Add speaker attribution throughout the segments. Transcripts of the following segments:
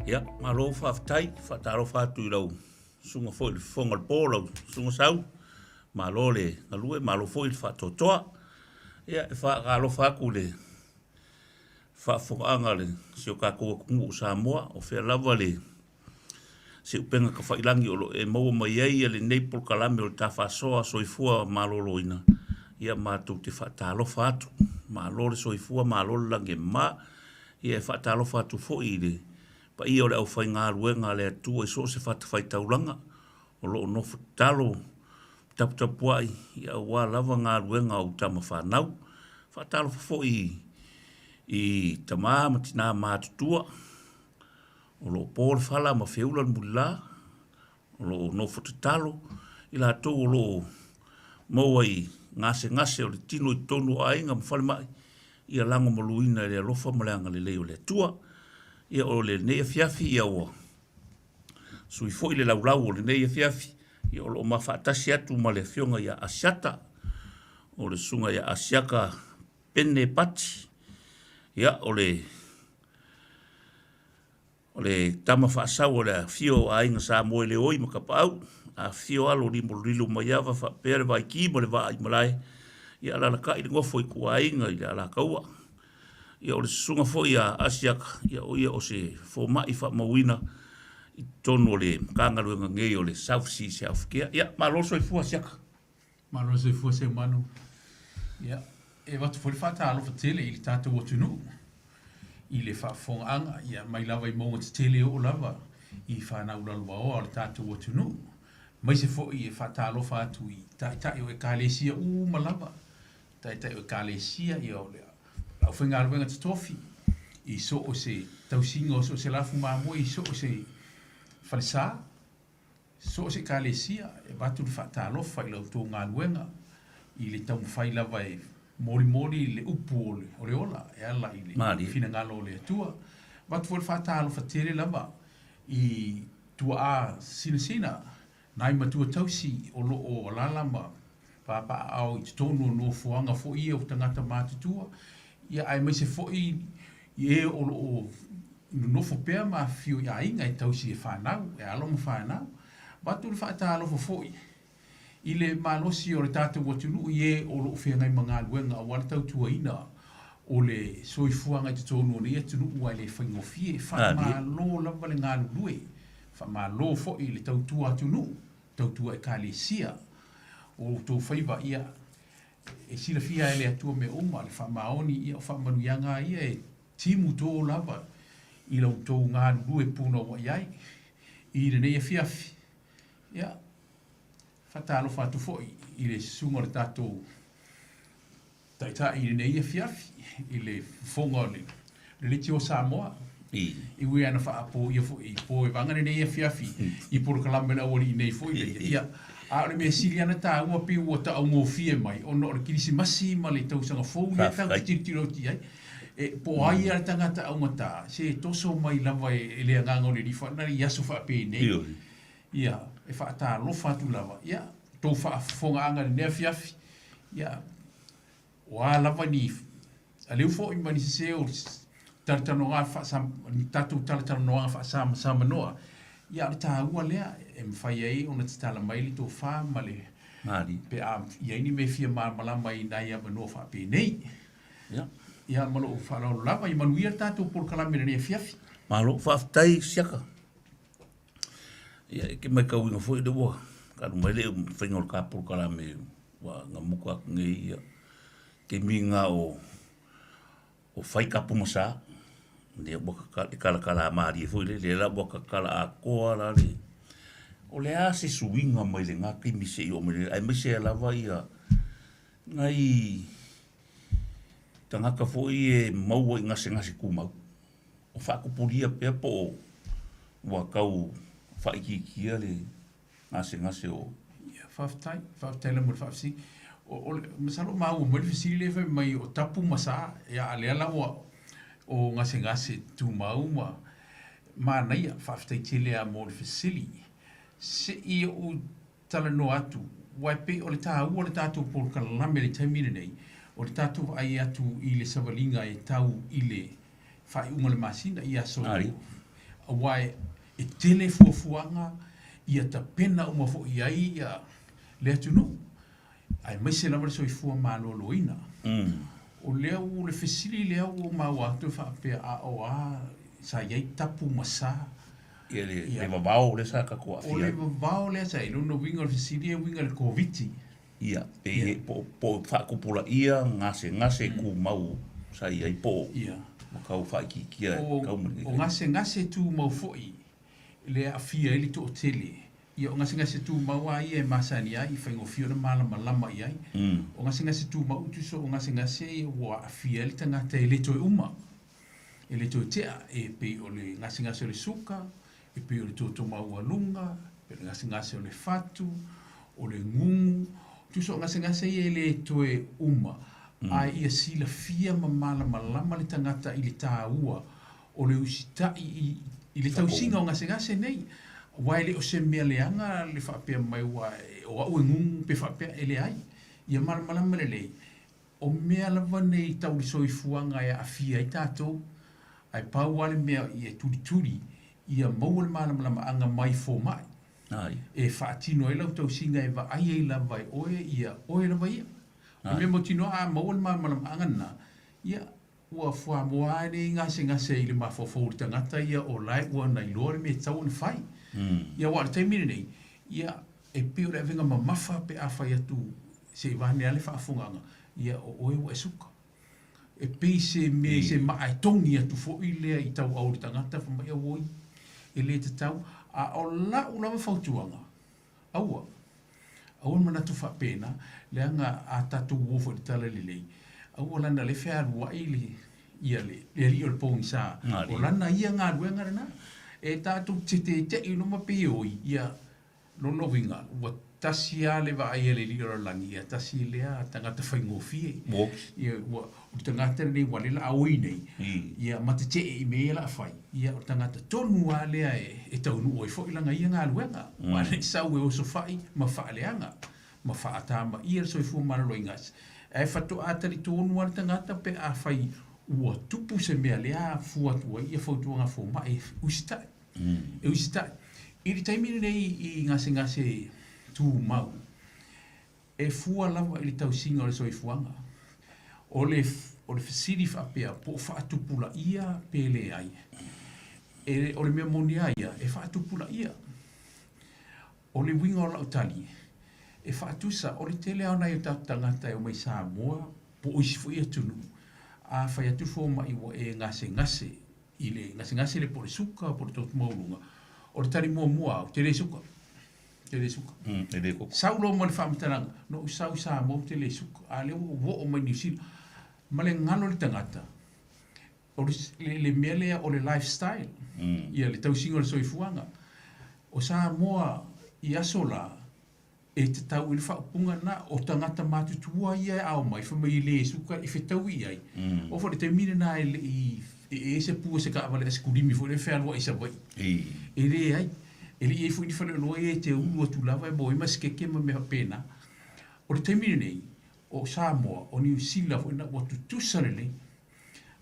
Speaker 1: Ia, malo whaftai, whataro whatu I rau. Sunga fo I whonga pōrau, sunga sau. Malo le, ngalue, malo fo I whatotoa. Ia, e whakalo whaku le. Whawhonga le, sio kākua kungu o Samoa, o whea lava le. Se upenga ka whailangi o lo e maua mai eia le neipol kalame o le ta Faasoa, Soifua, malo loina. Ia mātou te whatalo whatu. Malo le Soifua, malo le lange ma. Ia e whatalo whatu fo I le. Pa ia o le au whai ngā ruenga le atua I so se whata whai tauranga. O lo no whatalo taputapuai ia wā lava ngā ruenga o tama whanau. Whatalo fo I tamā matina mātutua. O lo pōre whala ma whiulan mula. O lo no whatatalo. I la tō o lo maua I ngase o le tino I tonu a inga mwhale mai. Ia lango maluina le alofa maleanga le leo le atua. Ia o le nei fiafi ia o. Sui foi le laulau o le nei fiafi. Ia o lo mawhaatasi atu ma le fionga ia asiata. O le sunga ia asiaka pene pati. Ia o le tama whaasau o le fio a inga Samoa le oi makapau. A fio alo lilu maiava whapere vai ki mo le vai malai. Ia ala ka I ngofo I kua inga ia ala kaua. Ia o le sunga fo ia asiaka. Ia o se fo mai wha mawina. I tono le kangaruenga ngei o le South Sea South Kia. Ia malo Soifua asiaka.
Speaker 2: Malo Soifua se manu. Ia e watu fo le whata alo whatele I le tātou o tunu. I le whafonga anga. Ia mai lava I maunga te tele o lava. I whanau lalwa o le tātou o tunu. Mai se fo I e whata alo whatu I tai o e kālesia malava. Tai o e kālesia I o le au whenga aluenga te tofi. I so o se tausinga o se lafu māmua. I so o se whalesa. So o se kālesia. E batu le whata alo whai lau tō ngā aluenga. I le tau mwhai lava e mori le upu o le ola. E ala I le whina ngalo le atua. Batu le whata alo whatere lava. I tua a sina. Nai matua tausi o lo o lalama. Papa au I tonu no fuanga fo I o tangata mātutua. Ia ai mai se fo I e o lo o no fo pea ma fio ia inga I tausi e whanau. E alo ma whanau. Batu le whaata alo fo I. I le malosi o le tātou watunu I e o lo o whengai mga luenga a wala tau tua ina. O le Soifua ngai te tonu o le tunu ua le whaingofie. Whamalo lava le ngā lue. Whamalo fo I le tautua atunu. Tautua e kālesia. O tō whaiva ia e sila fia ele atua me oma le whamaoni ia o whamanuia ngā ia e timu tō lava I lau tō ngā lue puna wa iai I le nei a fiafi ia whatalo whatu fo I le sunga le tātou taita I le nei a fiafi I le whonga le liti o Samoa I ui ana whaapo ia fo I po e vanga le nei a fiafi I poro kalamena ori I nei fo ia a le me siliana ta ua pe ua ta au fie mai o no le kirisi masi ma le tausanga fou ia tau tiro ti ai e po ai ala tangata au ngata se toso mai lava e le nganga o le rifa na ia so fa pe nei ia e fa ta lo fa tu lava ia to fa fonga anga le fiafi ia wa lava ni ale fo I mani se o Talanoa fa sam tatu Talanoa fa sam Samoa ia le ta ua lea e mwhai ei ona te tala mai li tō whā male.
Speaker 1: Māri.
Speaker 2: Pe a iei me fia malama I nai a manoa wha pe nei. Ia malo o wharau lava I Manuia tātou por kalamera nei fiafi.
Speaker 1: Malo whaftai siaka. Ia ke mai kau inga fwoi de wa. Karu mai leo whaingol ka por kalame wa ngā muka ngei ia. Ke minga o whaikapu masa. Le waka kala maari e fwoi le la waka kala a koa la le. O le a se suinga mai le ngā kimise I o me le ai me se lava ia ngai tangaka fwoi e maua I ngase kumau. O whakupuria pia po wa kau whaikikia le ngase o.
Speaker 2: Ia whaftai la mura whafsi. O masalo mau mo le fisi le mai o tapu masa ia ale ala o ngase tu mau ma naia whaftai tele a mo le fisili. Se I o Talanoa atu, waipe o le tā ua le tātou por kalame le taimine nei, o le tātou ai atu I le savalinga e tau I le whai unga le masina I aso Awai, e tele fuafuanga, ia ta pena uma fo iai, ia lea tunu. Ai mai se lama le soifua maloloina. O lea u le fesili lea u mawatu whapea a o a sa iai tapu masa.
Speaker 1: Ia le vavao le sa kakua fia.
Speaker 2: O le vavao lea sa ilo no winga le fesili e winga le koviti.
Speaker 1: Ia, po whakupula ia ngase ku mau sa iai po.
Speaker 2: Ia.
Speaker 1: Makau whaikikia kaumari.
Speaker 2: O ngase tu mau foi lea a fia ili to tele. Ia o ngase tu mau ai e masani ai whaingo fio na malama iai. O ngase tu mau tu so o ngase wa a fia ili tangata e leto e uma. E leto e tea e pe o le ngase o le suka, e pe o le toto mau alunga, pe o le ngase o le fatu, o le ngungu, tu so o ngase e leto e uma. Ai ia sila fia ma malama le tangata i le tāua o le usita i le tausinga o ngase nei. Wai le o se mea leanga le whapea mai wa o au e ngungu pe whapea ele ai. Ia malama le lei. O mea lava nei tau le soifuanga e a fia i tātou. Ai pau wale mea i e turi. Ia mau le malama anga mai fō mai. E whaatino e lau tausinga e wa ai e lava e oe ia oe lava ia. O mea mo tino a mau le malama anga na. Ia ua fua moa ne ngase i le mawhawhau tangata ia o lai ua nai loa le me tau na whai. Ia wale taimine nei, ia e peo le awenga mamafa pe a whai atu se wahane ale whaafunganga, ia o oe wa e suka. E pei se me se maa e tongi atu fo i lea i tau auri tangata, whamai a woi, e le te tau, a o la ulawa whautuanga, aua manatu whapena, le anga a tatu wofo di tala li lei, aua lana le whea rua i le, ia le ri o le pongi sa, o lana ia ngā ruenga rana, e tātou te ino mape oi, ia lono winga, ua tasi a le wa ai ele lira langi, ia tasi lea tangata whaingofie, ia ua tangata nei walela aoi nei, ia matete i mea la whai, ia o tangata tonu a lea e taunu oi fo ilanga ia ngā luenga, ma le sau e oso whai, ma wha leanga, ma wha atama, ia soifua maralo ingas, e whatu atari tonu a tangata pe a whai, ua tupu se mea lea fuatua ia fautua ngā fōma e usitai. E usitai. Iri taimine nei i ngase tū mau. E fua lava ili tau singa o le soifuanga. O le fesiri whapea po whaatupula ia pele ai. O le mea monia ia e whaatupula ia. O le winga o lautali. E whaatusa o le tele au nei o tangata e o mai Samoa po oisifu ia tunu. A whai atu fōma iwa e ngase i le ngase le po le suka po le tōtu maurunga o le tari mua au te le suka sau lo mo le whaamitaranga no sau sa mo te le suka a le wo o mai nisira ma le ngalo le tangata o le mea lea o le lifestyle ia le tausinga le soifuanga o sa moa i asola e te tau ili whaapunga na o tangata mātutua ia au mai whamai le suka i whetau i ai. O whare te mire na e se pua se ka awale a skurimi fo le wheanua i sa wai. E le ai. E le i fwini whale loa e te ulu atu lava e mo i maskeke ma meha pena. O le te mire nei o Samoa o New Zealand fo ina watu tusarele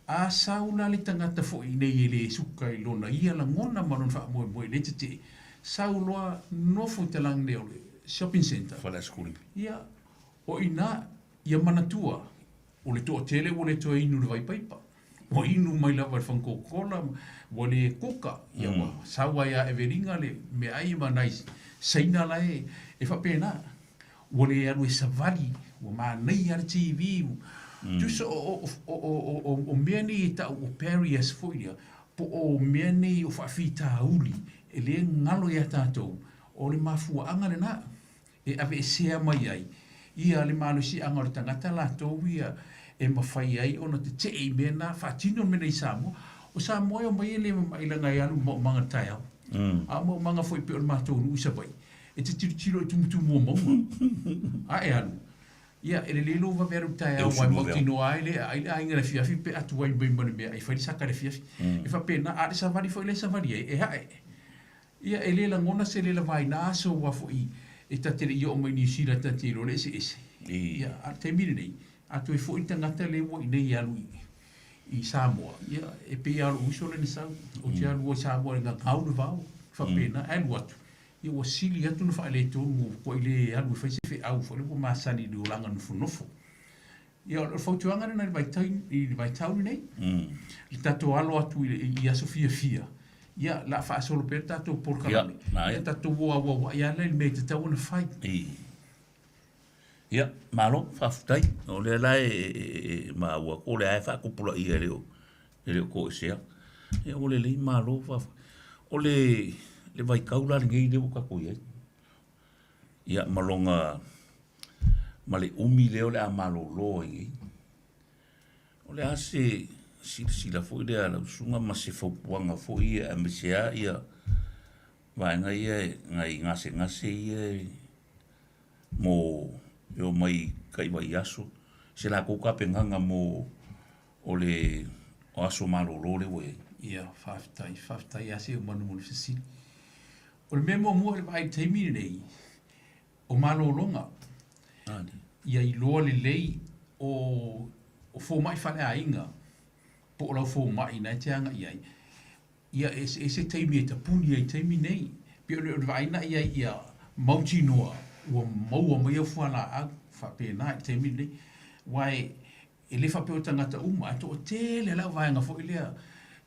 Speaker 2: a saula le tangata fo i nei e le suka i lona ia la ngona manon wha moe le te sauloa nofo te lang ne o le shopping center.
Speaker 1: Fala skuli.
Speaker 2: Ia o ina ia manatua o le to tele o le to inu le vai paipa. O inu mai lava fan Coca-Cola o le Coca ia wa sawa ia everinga le me ai manai saina la e fa pena o le aru savali o ma nei ar TV tu so o meni ta o Paris foilia po o meni o fa fita uli ele ngalo ia tatou o le mafua anga le na e ave sea mai ai ia le malusi anga o tangata la tou ia e mawhai ai ona te i mena whaatino mena i Samoa o Samoa o mai ele mai langa i alu mo manga tai au a mo manga foi pe o mātou nu isa bai e te tiro i tumutu mua maunga a e alu ia ele lelo va veru tai au wai motino ai le ai ngara fiafi pe atu wai bai mana mea i whai saka le fiafi e wha pena a le savari foi le savari e hae ia e lela ngona se lela vai na so wa foi e ta tere i o mai ni sira ta tiro le se ia a te mire nei a tu e foi tangata le wo i nei alu i Samoa. Ia, e pe alo uso le ni sau. O te alu o Samoa nga kaunu vau. Whapena, alu atu. Ia ua sili atu na whaele tonu ko ile alu e whaise whi au. Whale ko masani ni ulanga nufu nofo. Ia, o whautuanga na i vaitauni nei. I tato alo atu i aso fia. Ia, la whaasolo pera tato porkalame. Ia, tato wa ia le me te tau na whai.
Speaker 1: Ia, malo, whaftai. O le lai ma ua ko le ai whakupula i e reo ko e sea. Ia, o le lei malo, o le vai kaula ngei leo kako iai. Ia, malonga, ma le umi leo le a malo loa ngei. O le ase sila fo ile ala sunga ma se fo puanga fo ia a mesea ia vai ngai ngai ngase ia mo yo mai kai vai aso se la ko ka penganga mo ole o aso malo lo le we
Speaker 2: ia faftai ase o manu mo se o le memo mo le vai taimi nei o malo longa ia i lo le lei o fo mai fale ainga po la fo mai na te anga ia ia ese taimi ta puni ai taimi nei pe o vai na ia mauti noa o mau mai fo ala a fa pe na taimi nei wai ele fa pe o tangata uma to tele la vai nga fo ile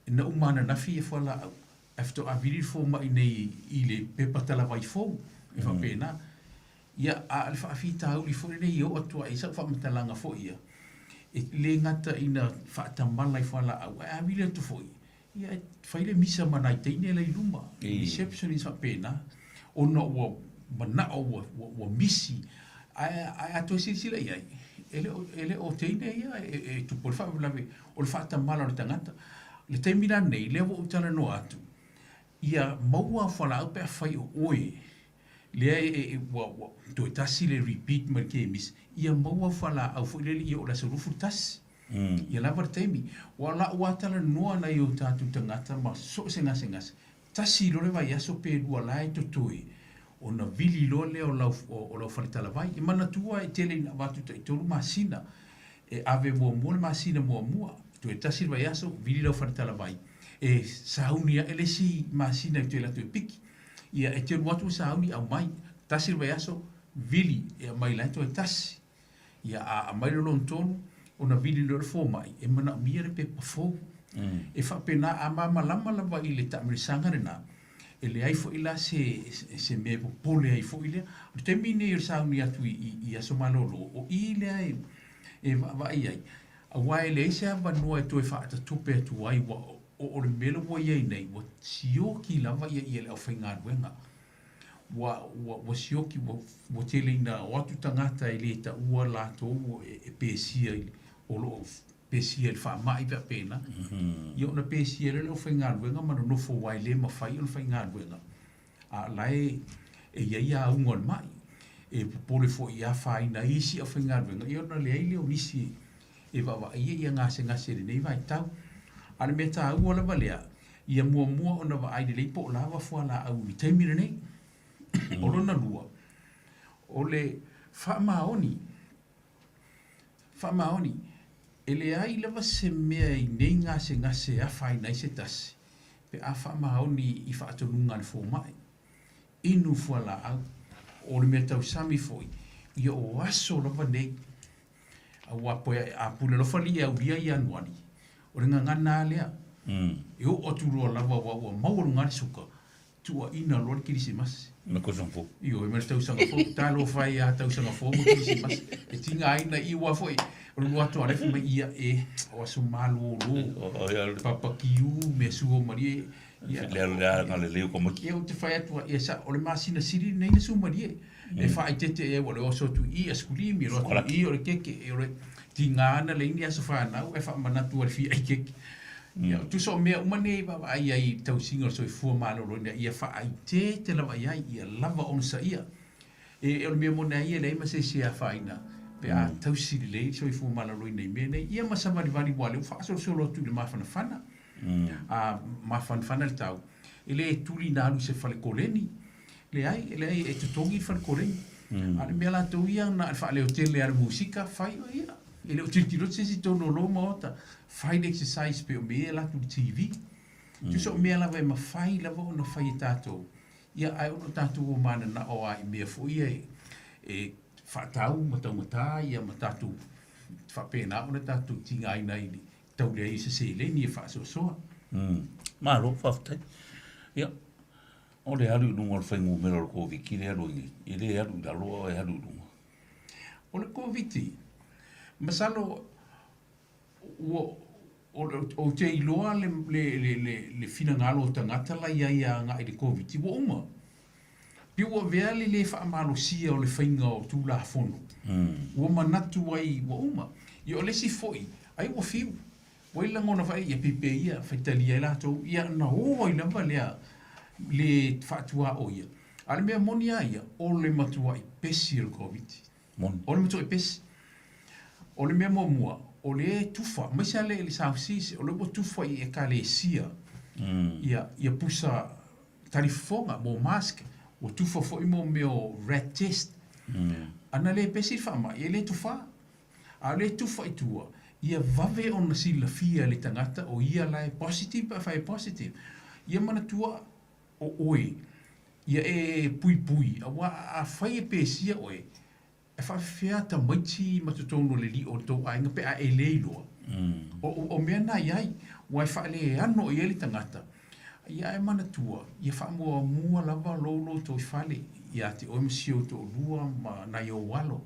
Speaker 2: na uma na fi fo la after a vili fo mai nei ile pe patala vai fo e fa pe na ia a fa fita u li fo nei o to ai sa fa mtalanga fo ia e le ngata ina whaatamala i whala au. A mire tu foi. Ia whaile misa mana i teine lei luma. Reception is whapena. O no ua mana o ua misi. Ai ato e sila iai. Ele o teine ia e tupo le whaapelawe. O le whaatamala o le tangata. Le teimina nei, le o Talanoa atu. Ia maua whala au pe a whai o oe. Lea to e tasi le repeat ma ke mis ia maua fala au fo le ia o la sorufu tasi ia lava temi wala wa Talanoa na yo tatu tangata ma so senga tasi lo le vai aso pe dua lai to toi ona vili lo le o la falta vai e mana tua e tele na watu te tolu masina e ave mo masina mo to e tasi vai aso vili lo falta vai e saunia elesi masina te la to piki ia e te watu sauni au mai tasi vai aso vili e mai lai to tasi ia a mai lo tonu ona vili lo fo mai e mana mire pe fo e fa pena a mama lama lava ile ta mrisanga rena ele ai fo ila se me pole ai fo ile te mine ir sauni atu i aso malolo o ile ai e va ai a wai le se va no e to e fa ta tupe tu ai o le melo wo ye nei wo sioki lava ye le ofenga wenga wa sioki wo tele na o tu tangata ile ta ua la to e pesia o lo pesia fa mai pe pena yo na pesia le ofenga wenga ma no fo wai le ma fai o ofenga wenga a lai e ia ungol mai e pole fo ia fai na isi ofenga wenga yo na le ile o nisi e va ia ngase le nei vai tau ana meta u ola valea ia mua ona va ai le po lava fo la au i taimira nei o lona lua o le whamaoni ele ai lava se mea i nei ngase a whai nei se tasi pe a whamaoni i whaatonunga le fo mai inu fo la au o le mea tau sami foi ia o aso lava nei a wapo a pule lo fali au dia i anuani o ringa ngana lea e o turo lava wa mauru ngari suka tua ina lor kirisimas
Speaker 1: na ko sonfo
Speaker 2: io e mer tau sanga fo talo fai a tau sanga fo mo kirisimas e tinga aina i wa foi o lo ato ale fo ia e o aso malo lo papa kiu me suo marie
Speaker 1: ia le leo como
Speaker 2: que eu te fai atua e sa o le masina siri nei na su marie e fai tete e o le oso tu i esculi mi ro i o le keke e o le tinga na le ni aso fa na e fa mana tu al fi ai keke ia tu so me umane ba ai tau singa Soifua malo lo ia fa ai te lava ia lava on sa ia e o me mona ia le ma se sia faina pe a tau si le Soifua malo lo nei me nei ia ma sa vali wale fa so tu le mafana fana a mafana le tau ele tuli na lu se fale koleni le ai e tutongi fale koleni ale me la tu ia na fa le hotel le musika fai ia ele o tiro se si tono lo mota fai exercise pe o me la tu TV tu so me la vai ma fai la vo no fai tato ia ai o tato o mana na o ai me fo ia e fa tau mata ia mata tu fa pena o tato tinga ai nai ni tau le se le ni fa so
Speaker 1: malo fa tai ia o le alu no ngol fengu me lo ko viki le alu ni ile alu da lo e alu no
Speaker 2: o le COVID masalo o te iloa le fina ngalo tangata la ia nga i le COVID wo uma pi wo vele le fa malo sia o le fainga o tu la fono wo manatu ai wo uma yo le si foi ai wo fiu wo ila ngona fa ia pipe ia fa italia la to ia na o i lamba le fatua o ia ale me monia ia o le matua i pesi o COVID o le matua i pesi o le mea mua o le tufa mai sa le South Seas o le mo tufa i e kalesia ia pusa talifonga mo mask o tufa fo i mo meo rat test ana le pesi fama ia le tufa a le tufa i tua ia vave ona sila fia le tangata o ia lai positive pa fai positive ia mana tua o oe ia e pui a fai e pesia oe e fa fea ta maiti matutono le li o to ai nga pe a e leilo o mea na iai wai fa le ano i ele tangata ia e mana tua ia fa mua lava lolo to i fale ia te o msio to lua ma na yo walo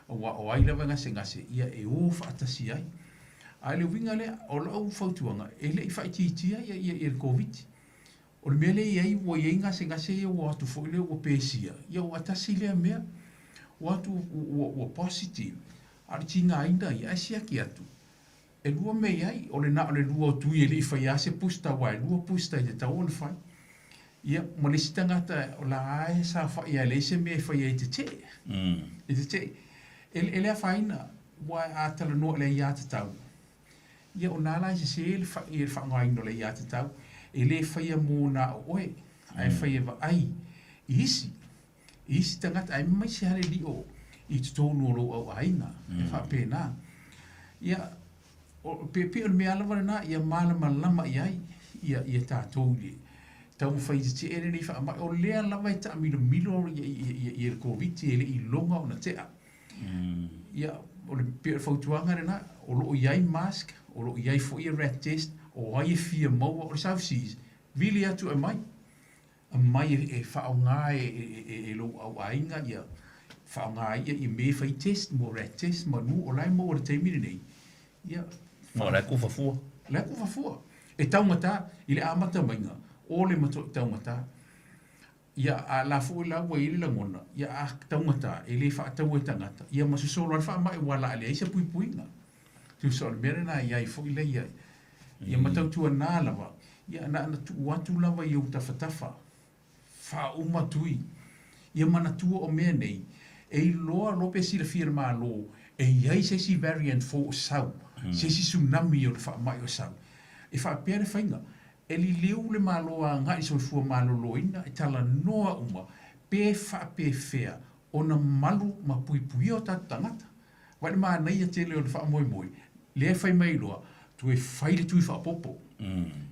Speaker 2: o ai lava ngase ia e o fa atasi ai ai le winga le o lo fautuanga ele i fa ititia ia e COVID o le mele iai wo ia ngase ia wo atu fo le wo pesia ia o atasi le mea watu o positive ar tinga ainda ia sia ki atu e lua me ai o le na o le lua tu ele fa ia se pusta wa lua pusta de ta on fa ia mo le sitangata o la ai sa fa ia le se me fa ia te ele fa ina wa a Talanoa le ia te tau ia o nala se ele fa ngai no le ia te tau ele fa ia mo na oe ai fa ia ai isi tangata ai mai se hale li o i te tonu o au aina e wha pēnā ia pe o me alawa na ia malama ia tātou li tau mwhai te ere ni wha mai o lea lawa i ta milo i e COVID ele i longa o na tea ia o le pe o whautuanga rena o lo iai mask o lo iai fo i rat test o ai e fia maua o le South Seas vili atu e mai mai e whaonga e lo au ainga ia whaonga ia i me whai test mo rat test ma nu o lai mo o le teimiri nei ia
Speaker 1: mo lai kufafua
Speaker 2: e taumata i le amata mainga o le mato taumata ia a la fu la wa i le langona ia a taumata e le whaatau e tangata ia masusolo al wha mai wala ale isa puipuinga tu sol mera na ia i fu i le ia matau tua nā lava ia na tu watu lava i uta fatafa fa umatui ia mana tua o mea nei e loa lope sila firma lo e iai se si variant fo sau se si tsunami o fa mai o sau e fa pere fainga e li leu le maloa ngai Soifua maloloina e Talanoa uma pe fea ona malu ma pui o tangata wale ma nei a tele o fa moi le fai mai loa tu e fai le tui fa popo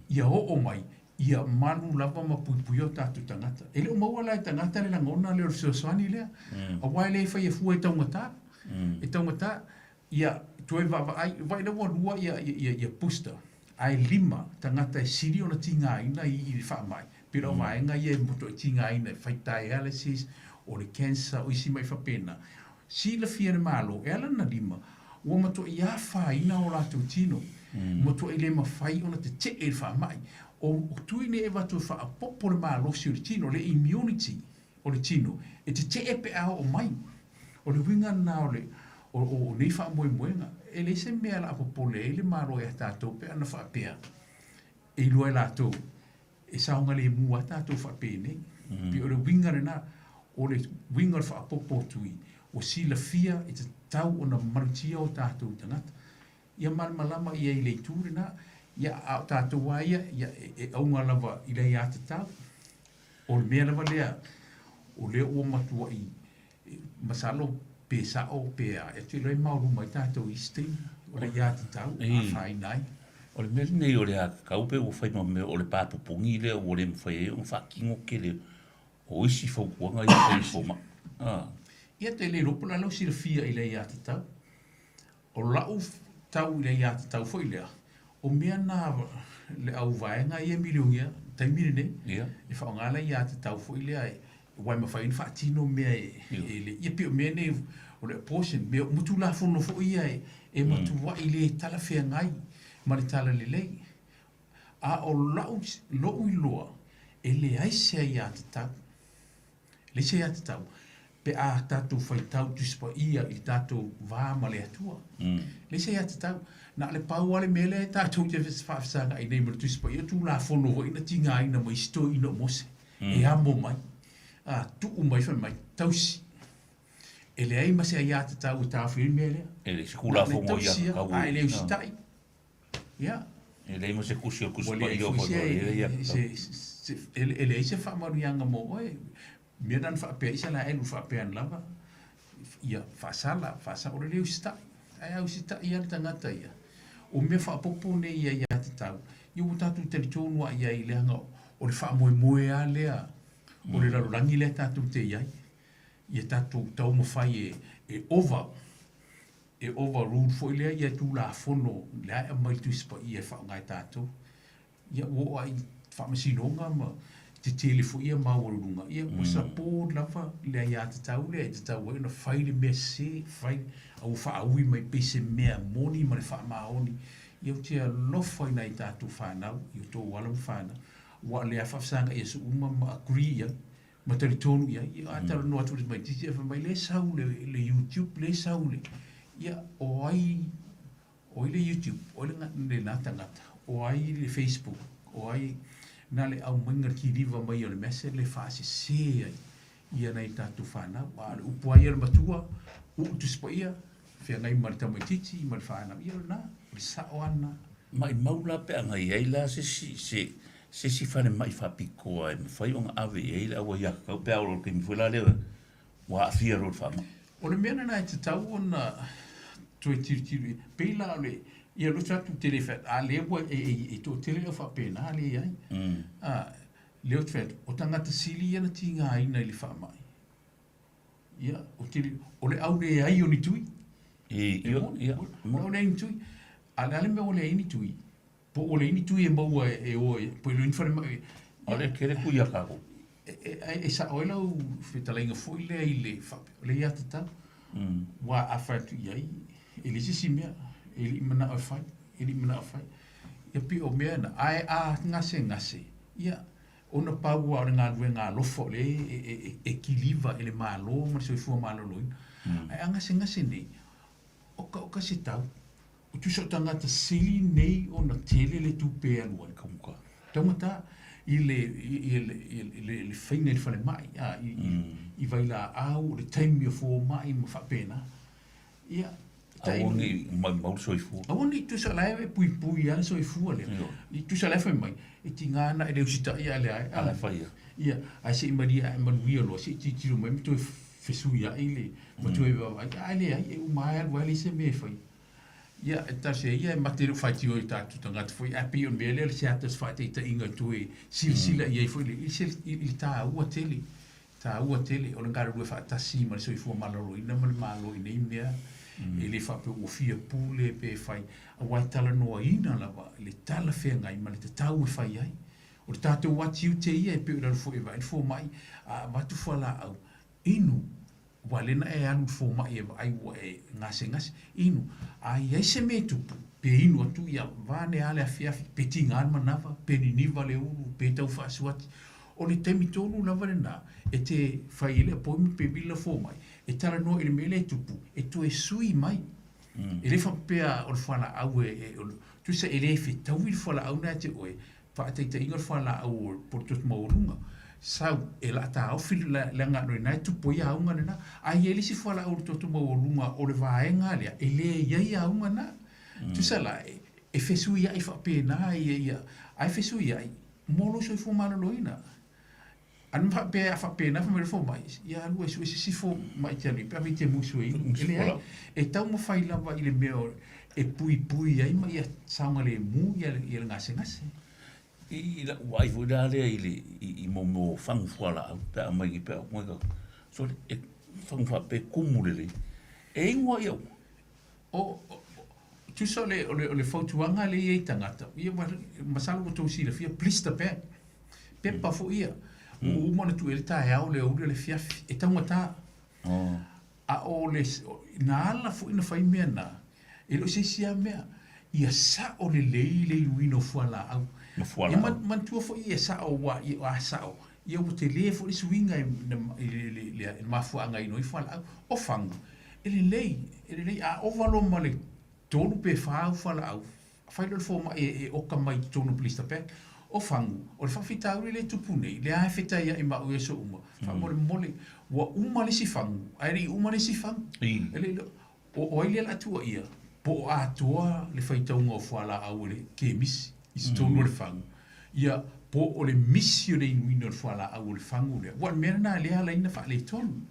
Speaker 2: ia o mai ia manu lava ma pui o tatu tangata. Ele o maua lai tangata le langona le o soani lea. A wai le fai e fua e taumata. E taumata, ia tue vava ai, vai le lua ia pusta. Ai 5 tangata e siri o na tinga ina i wha mai. Pira o vaenga ia e moto e tinga ina, fai dialysis, o le cancer, o isi mai whapena. Si la fia malo, e ala na 5, ua mato ia wha ina o la tino. Mato e le mawhai o na te e wha mai. O tuine e watu wha popo le malo si o le tino, le immunity o le tino. E te e pe ao o mai. O le winga na o le, o nei wha moenga. E le se mea la popo le malo e tātou pe ana wha pea. E lua e lātou. E saunga le mua tātou wha pe nei. Pi o le winga rena, o le winga le wha popo tui. O si la fia e te tau o na marutia o tātou tangata. Ia malama ia i le tūre na, ia au tātou waia, ia e aunga lava i le ia te tau. O le mea lava lea, o le ua matua i masalo pe sa o pe a e te rei mauru mai tātou isti o le ia te tau a whai nai.
Speaker 1: O le mele nei o le a kaupe o whai ma me o le pāpupungi le o le mwhai e o whakingo ke le o isi whaukuanga i whai fōma.
Speaker 2: Ia te le ropo la lau sira fia i le ia te tau. O lau tau i le ia te tau fwoi lea. O mea nā le au vaenga i e miliongia, taimire ne, e whaongala ia te tau fwoi lea e wai mawhain whaatino mea e le ia pio mea ne o le portion, mea mutu la fono fo ia e matu wa i le tala whea ngai, ma le tala le lei. A o lau lou i loa, e le aisea ia te tau, le se ia te tau, pe a tātou whai tau tuspa ia i tātou vā ma le atua. Le se ia te tau, na le pau ale mele tātou te whafisanga i nei ma le tuspa ia, tu la fono wa ina tinga ina mai sto ina mose, e amo mai. Tu umai whai mai, tausi. E le ai mase a ia te tau tā whiri mele.
Speaker 1: E le sikula fongo ia kawu.
Speaker 2: A e le usitai. Ia.
Speaker 1: E le mase kusi o kusi pa i o kono.
Speaker 2: E le ai se whamarianga mo oe. Mea nan whapea isa la elu whapea lava. Ia, whasala o le usitai. Ai au usitai ia le tangata ia. O mea whapopo ne ia te tau. Ia o tātou teritonua ia i leanga o le whamoe a lea. O le rarorangi le tātou te iai. Ia tātou tau mawhai e overruled fo i lea ia tū la fono lea e mai tuispa i e whaongai tātou. Ia o ai whamasinonga ma te tele fo ia mawarunga. Ia o support lava lea ia te tau lea te tau e na whaile mea se, whaile au whaaui mai pese mea moni ma le whaamaoni. Ia o te alofa i nei tātou whanau, i o tō walam whanau. Wa le afafsanga e su uma ma agree ia ma tari tonu ia a Talanoa tu mai tisi e mai le sau le YouTube le sau le ia o ai le YouTube o le ngata o ai le Facebook o ai na le au manga ki riva mai o le mese le fase se ia nei tatu fana wa le upo ai le matua u tu spoia fe ngai marta mai titi mal fana ia na le saona
Speaker 1: mai maula pe ngai ai la se si fane mai fa piko e fai on ave e la wa ya ka pe o ke mi fula le wa fia ro fa
Speaker 2: o le mena na te tau ona tu tiri pe la le ia lo tu telefon a le wa e to tele fa pe na le ai le o tfet o tanga te sili na tinga ai na le fa mai ia o tiri o le au le ai oni tui
Speaker 1: ia
Speaker 2: o le ni tui ala le me o le ni tui po o le ini tui e maua e oe, po ilo infare mai.
Speaker 1: Ole kere kuia kako.
Speaker 2: E sa oela u whetalainga foi lea i le whape. Le ia te tau. Wa a whatu iai, e le sisi mea, e li mana o whai, Ia pi o mea na, ai a ngase. Ia, ona pau a ngā rue ngā lofo le, e kiliva, e le mālo, ma Soifua mālo loina. Ai a ngase nei, oka se tau. O tu so tangata sili nei o na tele le tupe anua i kamuka. Tangata i le whaine le whale mai, i vaila au, le taimi o fō mai ma whapena. Ia,
Speaker 1: Aoni mau Soifua.
Speaker 2: Aoni tu sa lai pui ala Soifua le. I tu sa lai whai mai, e ti ngana e reusita ia le ai.
Speaker 1: Ala whaia.
Speaker 2: Ia, ai se Manuia e Manuia lo, se ti tiro mai, mi toi whesui ai le, ma toi wawai, ai le ai, e umai alwa le se me whai. Ia, e tase, ia, materu whaiti o i tātu tangata foi, api on mele, le se atas whaite i ta inga tue, sila i ei foi, i tā ua tele, o le ngara rua whaatasi, ma le Soifua malaro ina, ma le malo ina imea, e le whape o fia pule pe whai, a wai Talanoa ina lava, le tala whea ngai, ma le te tau e whai ai, o le tātou wati u te ia, e pe ura fo e vai, fo mai, a watu whala au, inu, walena e anu fo mai e ai wa e ngase inu ai se me tupu pe inu atu ia vane ale afia pe tinga manava pe ni vale u pe tau Faasoa o le temi tonu lava na e te faile po mi pe bila fo mai e Talanoa ile mele tupu e to e sui mai e le fa pe o fala au e tu se ele fi tau il fala au na te oe fa te inga fala au por tot maurunga sau e la ta au fili la nga no na tu po ia unga na ai ele si fala o to mo lunga o le vaenga le ele ia unga na tu sala e fesu ia i fa pe na ia ai fesu ia molo so fu malo loina an fa pe na fa fo mai ia lu si fo mai te ni pa te musu ele ai e tau mo fai lava ile meo e pui ai mai ia sanga le mu ia ngase
Speaker 1: i la wai fu da le i mo fang fuala pe mai pe mo ga so e fang fa pe kumule e ngwa ia
Speaker 2: o tu so le fotuanga le i tangata ia masalo to si le fia plista pe pa fo ia o mo na tu ele ta o le fia e tangata a o le na ala fo ina fai mena e lo se sia mea ia sa o le luino fuala au ia man tua fo ia sa o wa ia sa o ia o te le fo swinga le mafuanga ino i fuala o fangu ele lei a ovalo male tonu pe fa fuala au fai lo fo ma e o kamai tonu plista pe o fangu o le fafita le tupune le a feta ia i ma o eso uma fa mole wa uma le si fangu ai uma le si fangu ele o ile la tua ia po a tua le faita unga o fuala au le ke misi is tonu le fangu ia po o le misi o le inuino le fuala au le fangu le wa mena le ala ina fa le tonu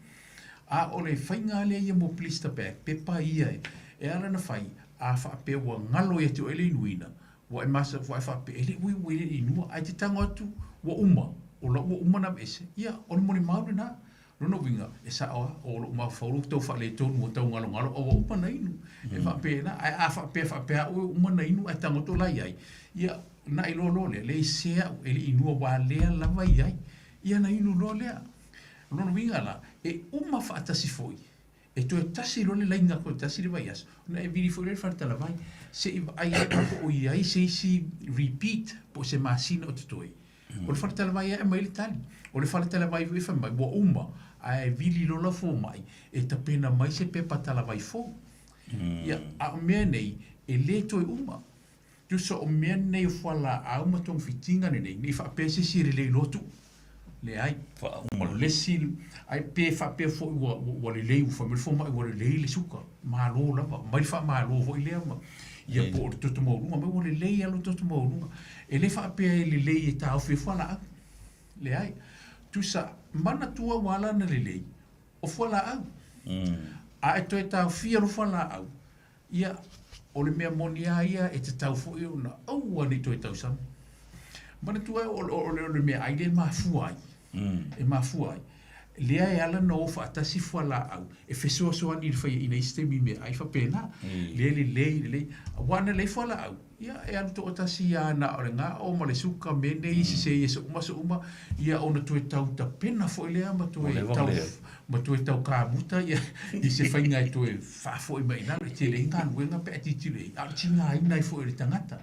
Speaker 2: a o le fainga le ia mo plista pe pa ia e ala na fai a fa pe wa ngalo ia te o ele inuina wa masa fa pe ele wi inu ai te tanga tu wa uma o la wa uma na ese ia o le moni mau na no vinga e sa o lo ma fa lu to fa le to mo to ngalo o uma na inu e fa pe na a fa pe o uma na inu ai tanga to lai ai ia na i lo le se ele inu wa le la vai ai ia na inu lo le no vinga la e uma fa tasi foi e tu tasi lo le lainga ko tasi le vaias na e vini foi le farta la vai se ai o ai se repeat po se masina o toi o le farta la vai e mai le tali o le farta la vai ve fa mai bo uma ai vili lo la fo mai e ta pena mai se pe pata la vai fo ia a me nei e le toi uma tu so o me nei fo la a uma tong fitinga nei ni fa pese si le lotu le ai
Speaker 1: fa
Speaker 2: le sil ai pe fa pe fo o le lei fo me fo mai o le lei le suka ma lo la mai fa ma lo fo ile ma ia po to mo lunga me o le lei alo to mo lunga e le fa pe le lei e ta o fe fo la le ai tu sa mana tua wala na le lei o fo la a e to e ta fia lo fo la ia o le mea monia ia e te tau fo i ona au ani to e tau sam mana tua o le mea ai le ma fuai e mafuai lea e ala no fa tasi fuala au e feso so ani fa ina istemi me ai fa pena le wana le fuala au ia e alu to tasi ana o nga o ma le suka me nei se so uma ia ona to tau ta pena fo le ama to tau ka buta ia i se fa inga to fa fo i mai na le te le ngan wenga pe ti le a tinga ina fo le tangata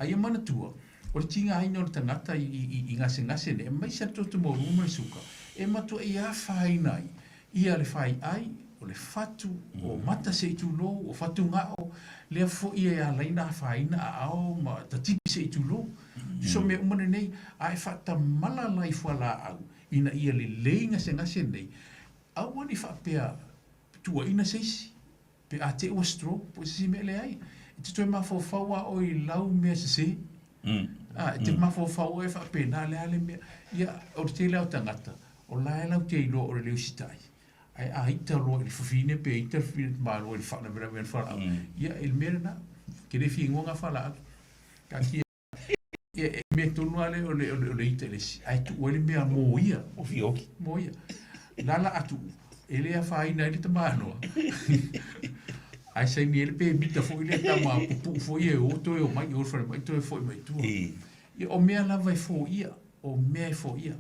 Speaker 2: ai mana tua o le tinga ai no tangata i ngase ne mai sa to mo ruma suka e matu e a fai nai ia le fai ai o le fatu o mata se tu lo o fatu nga o le fo ia la ina fai na ao ma ta tipi se tu lo so me umane nei ai fata mala lai fala au ina ia le leinga se ngase nei au ani fa pea tua ina se pe a te o stro po si me le ai te to ma fo fawa o i lau me se te mafo fau e fa pena le ale me ia o te le tangata o la la te lo o le usitai ai a ita lo il fine pe ita fine ma lo il fa na vera ben fa ia il merna che le fingo nga fa la ka ki e me to no ale o le ita le ai tu o le me moia
Speaker 1: o fioki
Speaker 2: moia la atu ele a fa ina le tamano ai sai ni ele pe bita fo ile tama pu fo ye o to o mai o fa mai to fo mai tu e o mea la vai fo ia o mea fo ia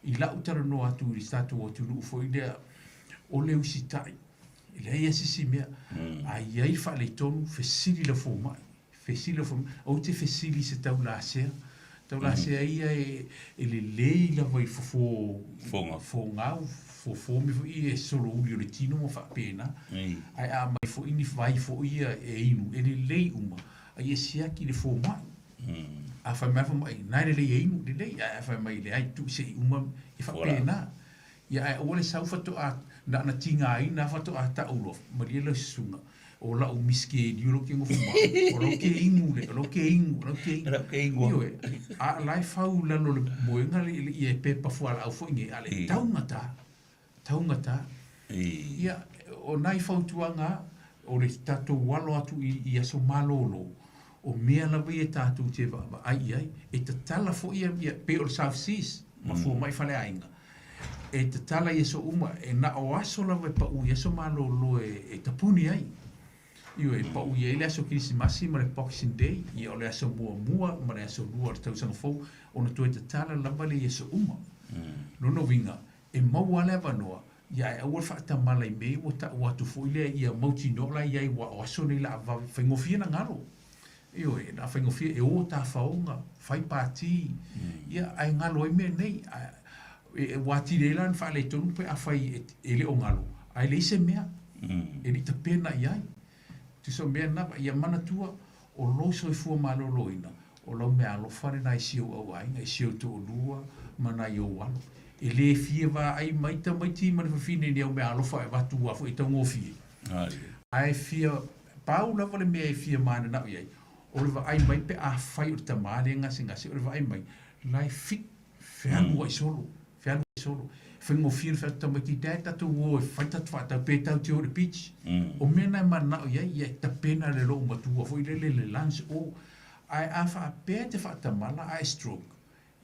Speaker 2: i la utara no atu i statu o tu fo ile o le usitai ile ia sisi mea ai ai fa le tonu fesili la fo mai fesili fo o te fesili se tau la se ia e le lei la vai fo ngau fo mi fo i e solo uli o le tino mo fa pena ai a mai fo ini vai fo ia e inu e le lei uma ai e siaki le fo mai a fa mai na le lei inu le lei a fa mai le ai tu se uma e fa pena ia ai o le sau fa to a na tinga ai na fa to a ta ulo ma le sunga o la o miske di lo ke ngofuma o lo ke ingu le lo ke ingu io a lai fau la no le moenga le i pe pa fu ala fo nge ale taungata ia o nai fau tuanga o le tato walo atu i aso malolo o mea la vai tatu te va ai e te tala fo ia pe o South Seas ma fu mai fale ainga e te tala i so uma e na o aso la vai pa u i aso malolo e tapuni ai io e pa u i le aso Krismasi ma le Boxing Day i o le aso mua ma le aso lua le tausanga fo o na te tala la vale i so uma no vinga e mau ale vanoa ia e awal whaata malai me o ta watu fo ile ia mauti no la ia wa o aso ni la va fengofia na ngaro io e na fengofia e o ta faunga fai pati ia ai ngalo e me nei e wati le lan fa le tonu pe a fai e le o ngalo ai le se mea e ni te pena ia tu so mea na ia mana tua o lo Soifua malo loina o lo mea lo fare na isio au ai na isio to lua mana yo walo e le fie va ai mai ti mana fine ni o mea lo fa va tu afo i tongo fie ai fie paula vale me fie mana na ia o le va ai mai pe a fai o tamale ngasi o le va ai mai lai fit feanu ai solo fengo fie fa tamaki tata tu o fai tatu fata pe tau te o le beach o mena mana ia ta pena le lo matu afo i le lance o ai a fa pe te fa tamala ai stroke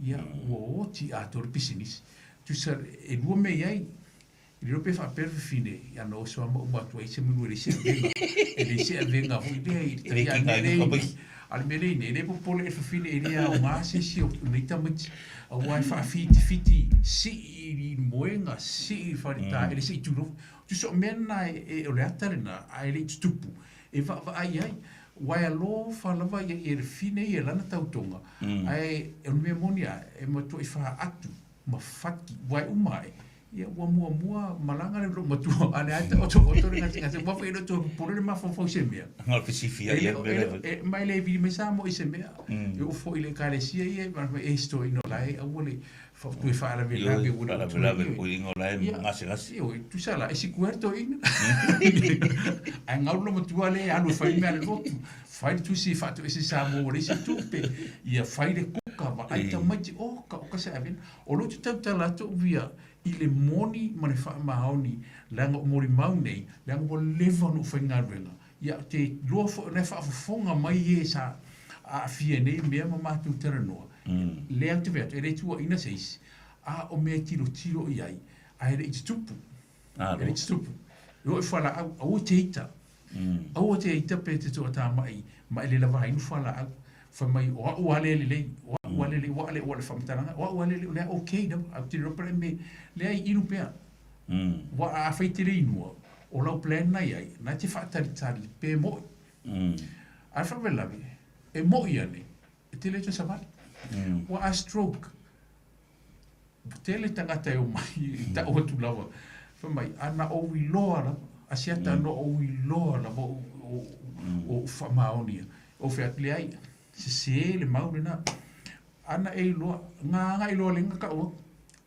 Speaker 2: ia o ti a tor business tu sa e dua me ai i rope fa per fine ia no so ma tu ai se mu le se venga ho idea i al mele ne po pole fa fine idea o ma se si o nei tamit a wifi fiti si i moenga si fa ta ele se tu so mena e o le atarena ai le tupu e va ai wai alo fa lava e fine e lana tautonga ai e me monia e mo tu fa atu ma faki wai umai ia wa mua malanga le ro matu ane ai o to ngati wa fa to por le ma fo se mea
Speaker 1: no specifica ia
Speaker 2: mai le vi me sa mo se mea eu fo ile kale sia ia ma esto ino lai a wole fa tu fa la vela be una
Speaker 1: la vela be ko ingo lai ngasi
Speaker 2: io tu sa la esi cuerto in ai ngaulo matu ale anu fa me ale lotu fai tu si fa tu esi sa mo le si tupe ia fai le kuka va ai ta mai o ka se aven o lo tu tala to via ile moni mane fa maoni langa mori mauni langa mo leva no fenga renga ia te lo fo ne fa fonga mai e sa a fiene me ma tu Talanoa le activate ele tu ina seis a o me tiro iai a ele stupu ele stupu lo fa la o teita o teita pe te to ta mai le lava in fa la fa mai o ale o fa mtana o ale le okay no a tiro pre me le ai inu pe wa a faitire inu o lo plan na ai na te fa tali pe mo a fa vela e mo iane e te le te sa wa a stroke tele tangata o mai ta o tu lava fa mai ana o wi loa a siata no o wi loa la o fa maonia o fe le ai se le maule na ana e loa nga e loa lenga ka o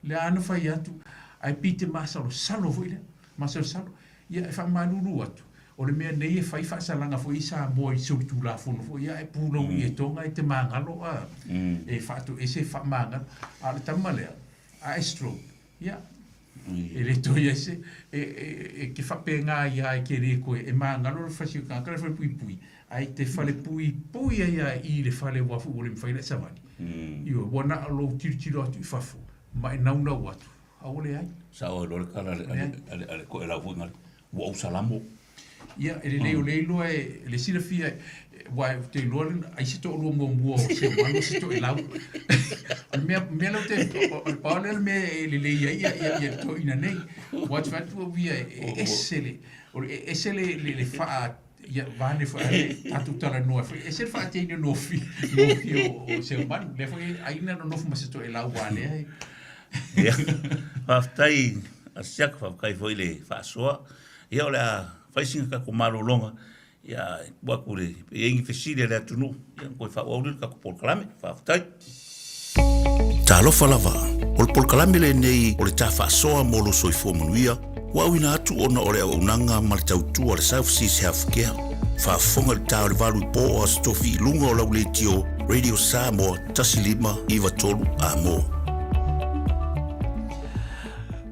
Speaker 2: le ana fa yatu ai pite masalo salo foi masalo ia fa malulu atu o le mea nei e fai whaasalanga fo i sa moa i so tu la fono fo ia e puno i e tonga i te mangalo e whaatu e se wha mangalo a le tamalea a e stroke ia e le toi e se e ke whape ngā ia e ke re koe e mangalo le whasio kākara whai pui ai te whale pui ia i le whale wafu o le mwhaile samani iwa wana alo tiro atu i whafo ma e naunau atu a ole ai
Speaker 1: sa o lor kala ale ko ela funga wa usalamo
Speaker 2: ia ele leilo e le sira fia wa te lor ai se to lo mo se mano se to elau me lo te o paole me le ia to ina nei what fat will be esele le fa ia vane fa atu Talanoa esele fa te no fi o se mano le foi aina no fu ma se to elau vale
Speaker 1: ia aftai asiak fa kai foi le Faasoa ia ola faisinga ka ko malolonga ia wakure e ngi fesile le tunu ia ko fa o ka ko polkalame fa aftai
Speaker 3: talo falava o polkalame le nei o le Faasoa mo lo Soifua Manuia
Speaker 1: Wa wina atu ona o le unanga ma le tautua o le South Seas Healthcare. Whaafonga le tau le valu i po o stofi lunga o lau le tio Radio Samoa tasilima iwa tolu a mo.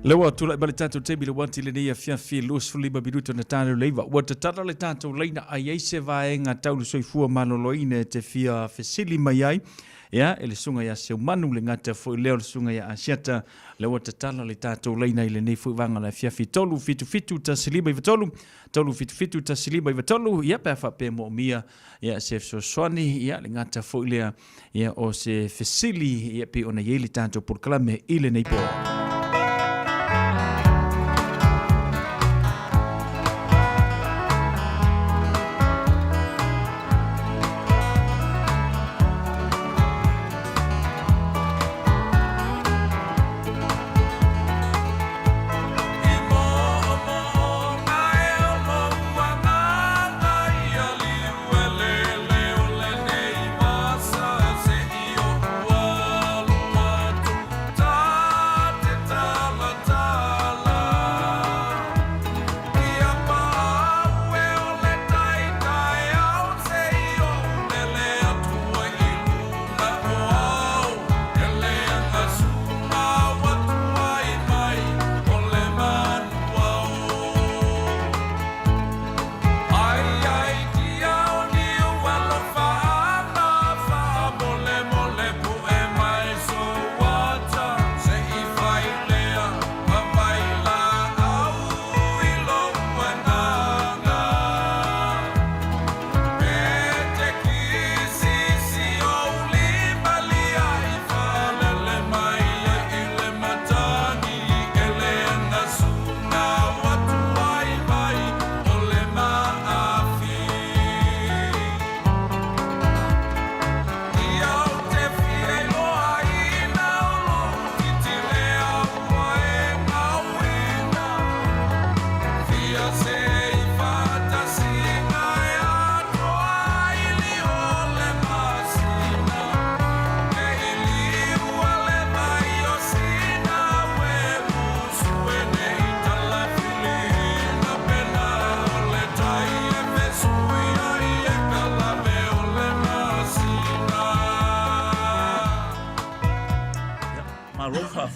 Speaker 3: Lewa tula ibale tatou tebi le wanti le nia fiafi lus fulima minuto na tano leiva. Wata tata le tatou leina a yeise vaenga taulu soifua maloloine te fia fesili mai ya ele sunga ya seu manu le ngata fo leo le sunga ya asiata le wata tala le tatou leina ile nei fu vanga la fiafi tolu fitu ta silima iva tolu fitu ta silima iva tolu ya pa fa pe mo mia ya sef so swani ya le ngata fo ile ya o se fesili ya pe ona yeli tatou por clame ile nei po.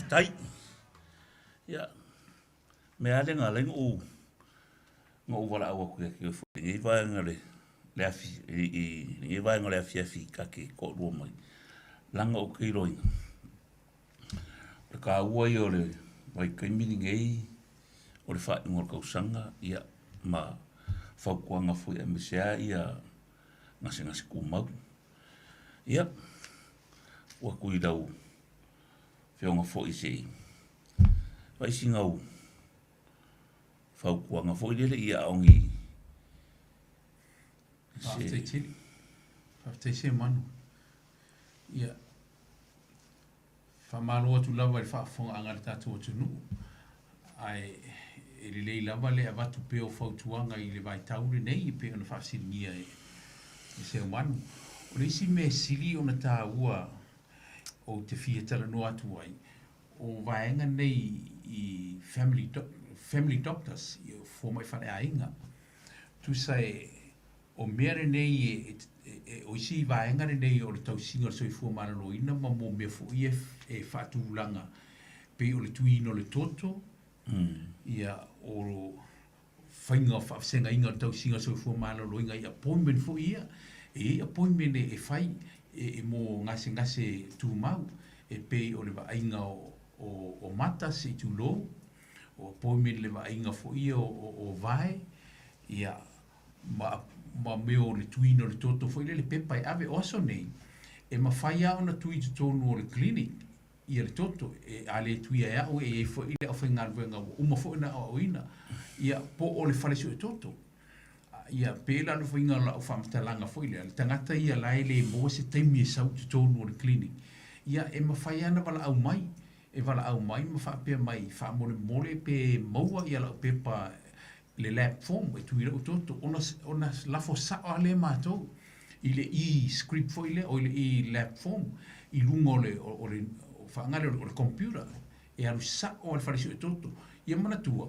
Speaker 1: Tai ya me ale nga leng o ngo wala wa ku ke fu ni va ngale le afi ni va ngale afi ka ke ko ro mai langa o ke roi ka wa yo le mai ke mi ngai o le fa ngor ka usanga ya ma fa ku nga fu ya me sia ya ngasi ku mau ya wa ku i dau Whionga fo i se. Vai singau. Whau kuanga fo i lele i aongi.
Speaker 2: Whafte se manu. Ia. Whamaro atu lava i whaafonga angare tātou atu nu. Ai, e le lei lava le avatu peo whautuanga i le vai taure nei i peo na whaafsiringia e se manu. O le isi me sili o na tā ua o te fia Talanoa atu ai, o vaenga nei i family doctors, i o fōmai whare ainga. Tu sai, o mere nei o isi vaenga nei o le tausinga Soifua Malaloina, ma mo mea fo i e whaatulanga pe o le tuino le toto, ia o whainga whaafsenga inga o tausinga Soifua Malaloina i appointment fo ia, e appointment e whai, e mo ngase tu mau e pe o le vainga o mata se tu lo o appointment le vainga fo ia o vai ia ma meo le tuino le toto fo le pepa e ave oso nei e ma faia ona tui tu tonu o le clinic ia le toto e ale tuia ia o e fo ile o whainga venga uma fo ina o ina ia po o le falesio e toto ia pela no finga la o famtalanga foile al tangata ia laile mo se temi sau te tonu o clinic ia e mafaiana wala au mai e wala au mai ma fa pe mai fa mole pe moa ia la pe pa le lab form e tuira o toto ona la fo sa ale mato ile e script foile o ile e lab form i lungo le o fa ngale o computer e alu sa o al farisio toto ia mana tua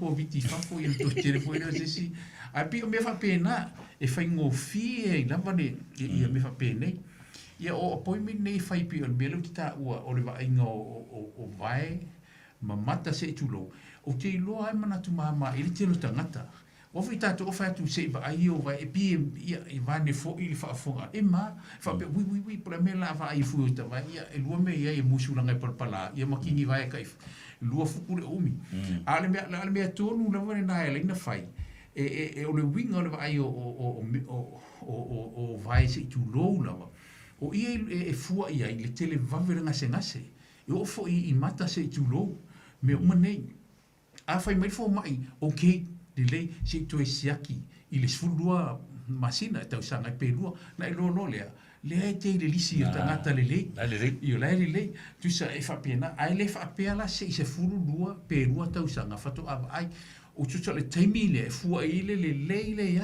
Speaker 2: ko viti fafo i to telefone o sisi a pi o me fa pena e fa ngofi e lava ne ia me fa pena ia o appointment nei fai pi o melo kita o le va ingo o vai mamata se tulo o te lo ai mana tu mama i te lo tangata o fi tato o fa tu se ba ai o vai e pi i va ne fo i fa fonga e ma fa pe wi por me la va ai fu ta vai ia e lo me ia e musu langa por pala ia makingi vai kai lua fuku le umi ale me tonu la vane na ele na fai e o le winga o le vai o vai se tu lo lava o ia e fua ia i le tele vavere ngase e o fo i mata se tu lo me o manei a fai mai fo mai okay le se to siaki i le sfulua masina tau sanga pelua na lo lea le te le lisi ta ngata le io le tu sa e fa pena ai le fa pela se fulua pelua tau sanga fatu ai o tu le taimi le fu ile le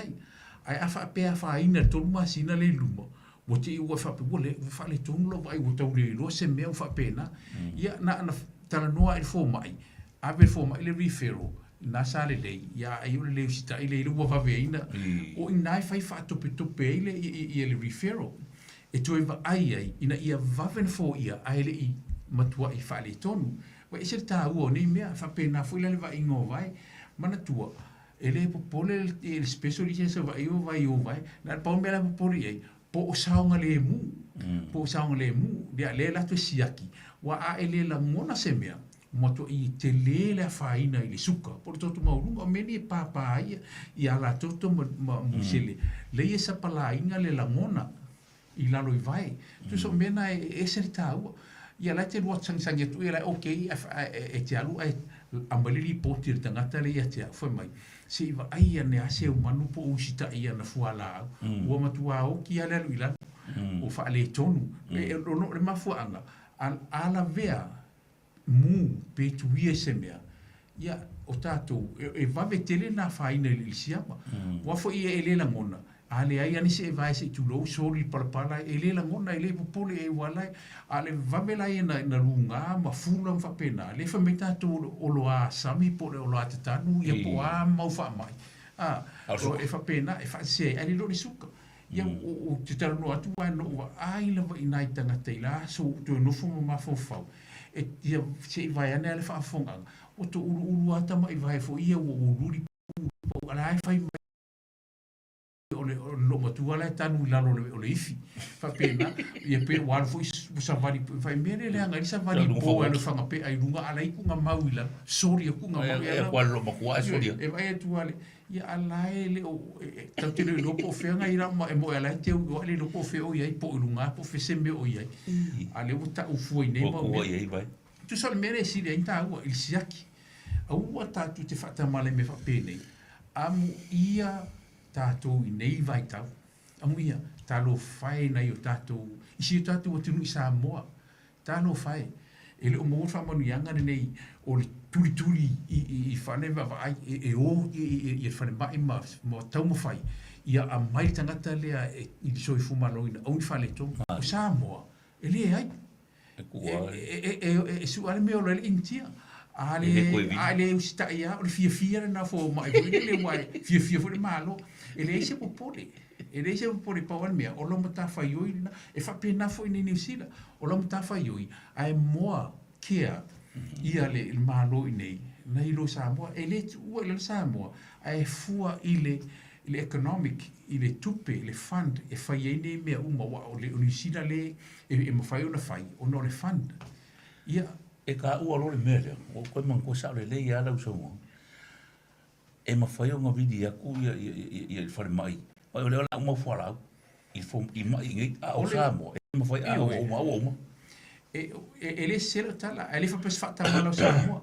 Speaker 2: ai a fa pe fa ina to masina le luma o te o fa pe fa le tonlo vai o tau le lo se me fa pena ia na Talanoa il fo mai ave fo mai le referral na sale lei ya ai le usita ile le wa veina o inai fai fa tope ile i le referral e tu va ai ina ia vaven fo ia ai le i matua i fa le tonu wa ese ta o ni me fa pena fo ile va ingo vai mana tua ele popole il specialist se vai na pa me la popole ai po saunga le mu dia le la tu siaki wa a ele la mona se mea moto i te lele faina i le suka por toto maurunga o meni papa ia la toto musele le esa pala inga le langona i lalo i vai tu so mena e sertau ia la te wat sang tu ia okay e te alu ambalili potir tangata le ia te foi mai se va ai ne ase o manu po usita ia na fuala o matua o ki ale lu ila o fa le tonu le mafuanga ala vea mu pe tuie se mea ia o tatou e vave tele na faina le siama wa fo ia ele la ngona ale ai ani se vai se tu lo soli pala ele la ngona ele popole e wala ale vave la ina na lunga ma fula fa pena le fa meta tu o lo a sami po o lo atanu ia po a mau fa mai o e fa pena e fa se ali lo suka ia o te Talanoa atu no ai la vai nai tanga teila so tu no fu ma fo fa e ia se vai ana le fa fonga o to ulu ata mai vai fo ia o luri po ala ai fai ole lo matu ala tanu la lo le ifi fa pena ia pe wa fo sa vari fai mene le anga sa vari po ala fanga pe ai lunga ala i kunga mauila sori ku nga mau
Speaker 1: e kwa lo makua sori
Speaker 2: e vai tu ale ia ala ele o tanto le lo po fe nga ira ma e mo ala te o ale lo po fe o ia po lunga po fe se me o ia ale o ta u foi nei mo
Speaker 1: vai
Speaker 2: tu sol mere si le inta o il siaki au ta tu te fata male me fa pene amu ia tatou i nei vai tau. Amu ia, talo fai nei o tatou, isi o tatou o tunu i Samoa, talo fai. E le o mo fa Manuianga nei o le tuli i whane vai e o i whane mai ma tau mo fai. Ia a mai tangata lea i Soifua Maloina, au ni whale tō, o Samoa, e le ai. E su ale meo le intia. Ale usita ia o le fia na fo mai le wai fia fo le malo ele se popole ele se popole pa wan mea o lo mata fa yoi na e fa pena fo ni New Zealand o lo mata fa yoi ai moa kia ia le malo nei na ilo Samoa ele tu le Samoa ai fua ile economic ile tupe le fund e fa ye nei mea uma o le New Zealand le e mo fa ona fai o no le fund ia
Speaker 1: e ka ua lore mele, o koe man koe sa le lei ala usau. E ma whai o ngā vidi a ku i whare mai. Pai o leo la umau whalau, i mai ngai a o Samoa, e ma whai a o oma.
Speaker 2: E le sela tala, e le whapes whata mana o Samoa,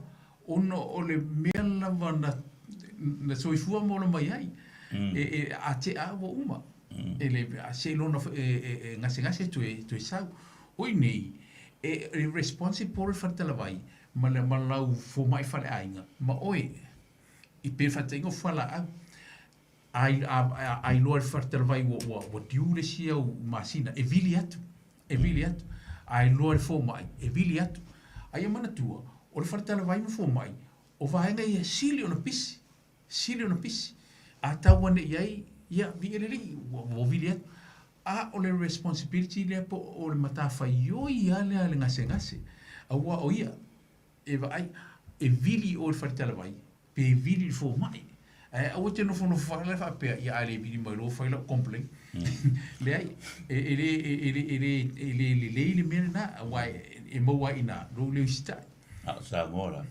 Speaker 2: ono o le mea lava na Soifua mo la mai ai, a te a o uma. E le a se lona ngase tu e sau. Oi nei, e responsible for the vai ma le malau fo mai fale ainga ma oi I pe fatingo fala ai lor for the vai wo diule sia o masina e viliatu ai lor fo mai e viliatu ai mana tua o le for the vai fo mai o vai nga ia sili ona pisi a tawane iai ia vileli wo viliatu a o le responsibility le po o le matafa yoi ale ale ngase a wa o ia e vai e vili o le fartala vai pe vili fo mai a o te no fo no fa le fa pe ia ale vili mai lo fa la complain le ai le mena wa e mo wa ina lo le sta
Speaker 1: A sa ngora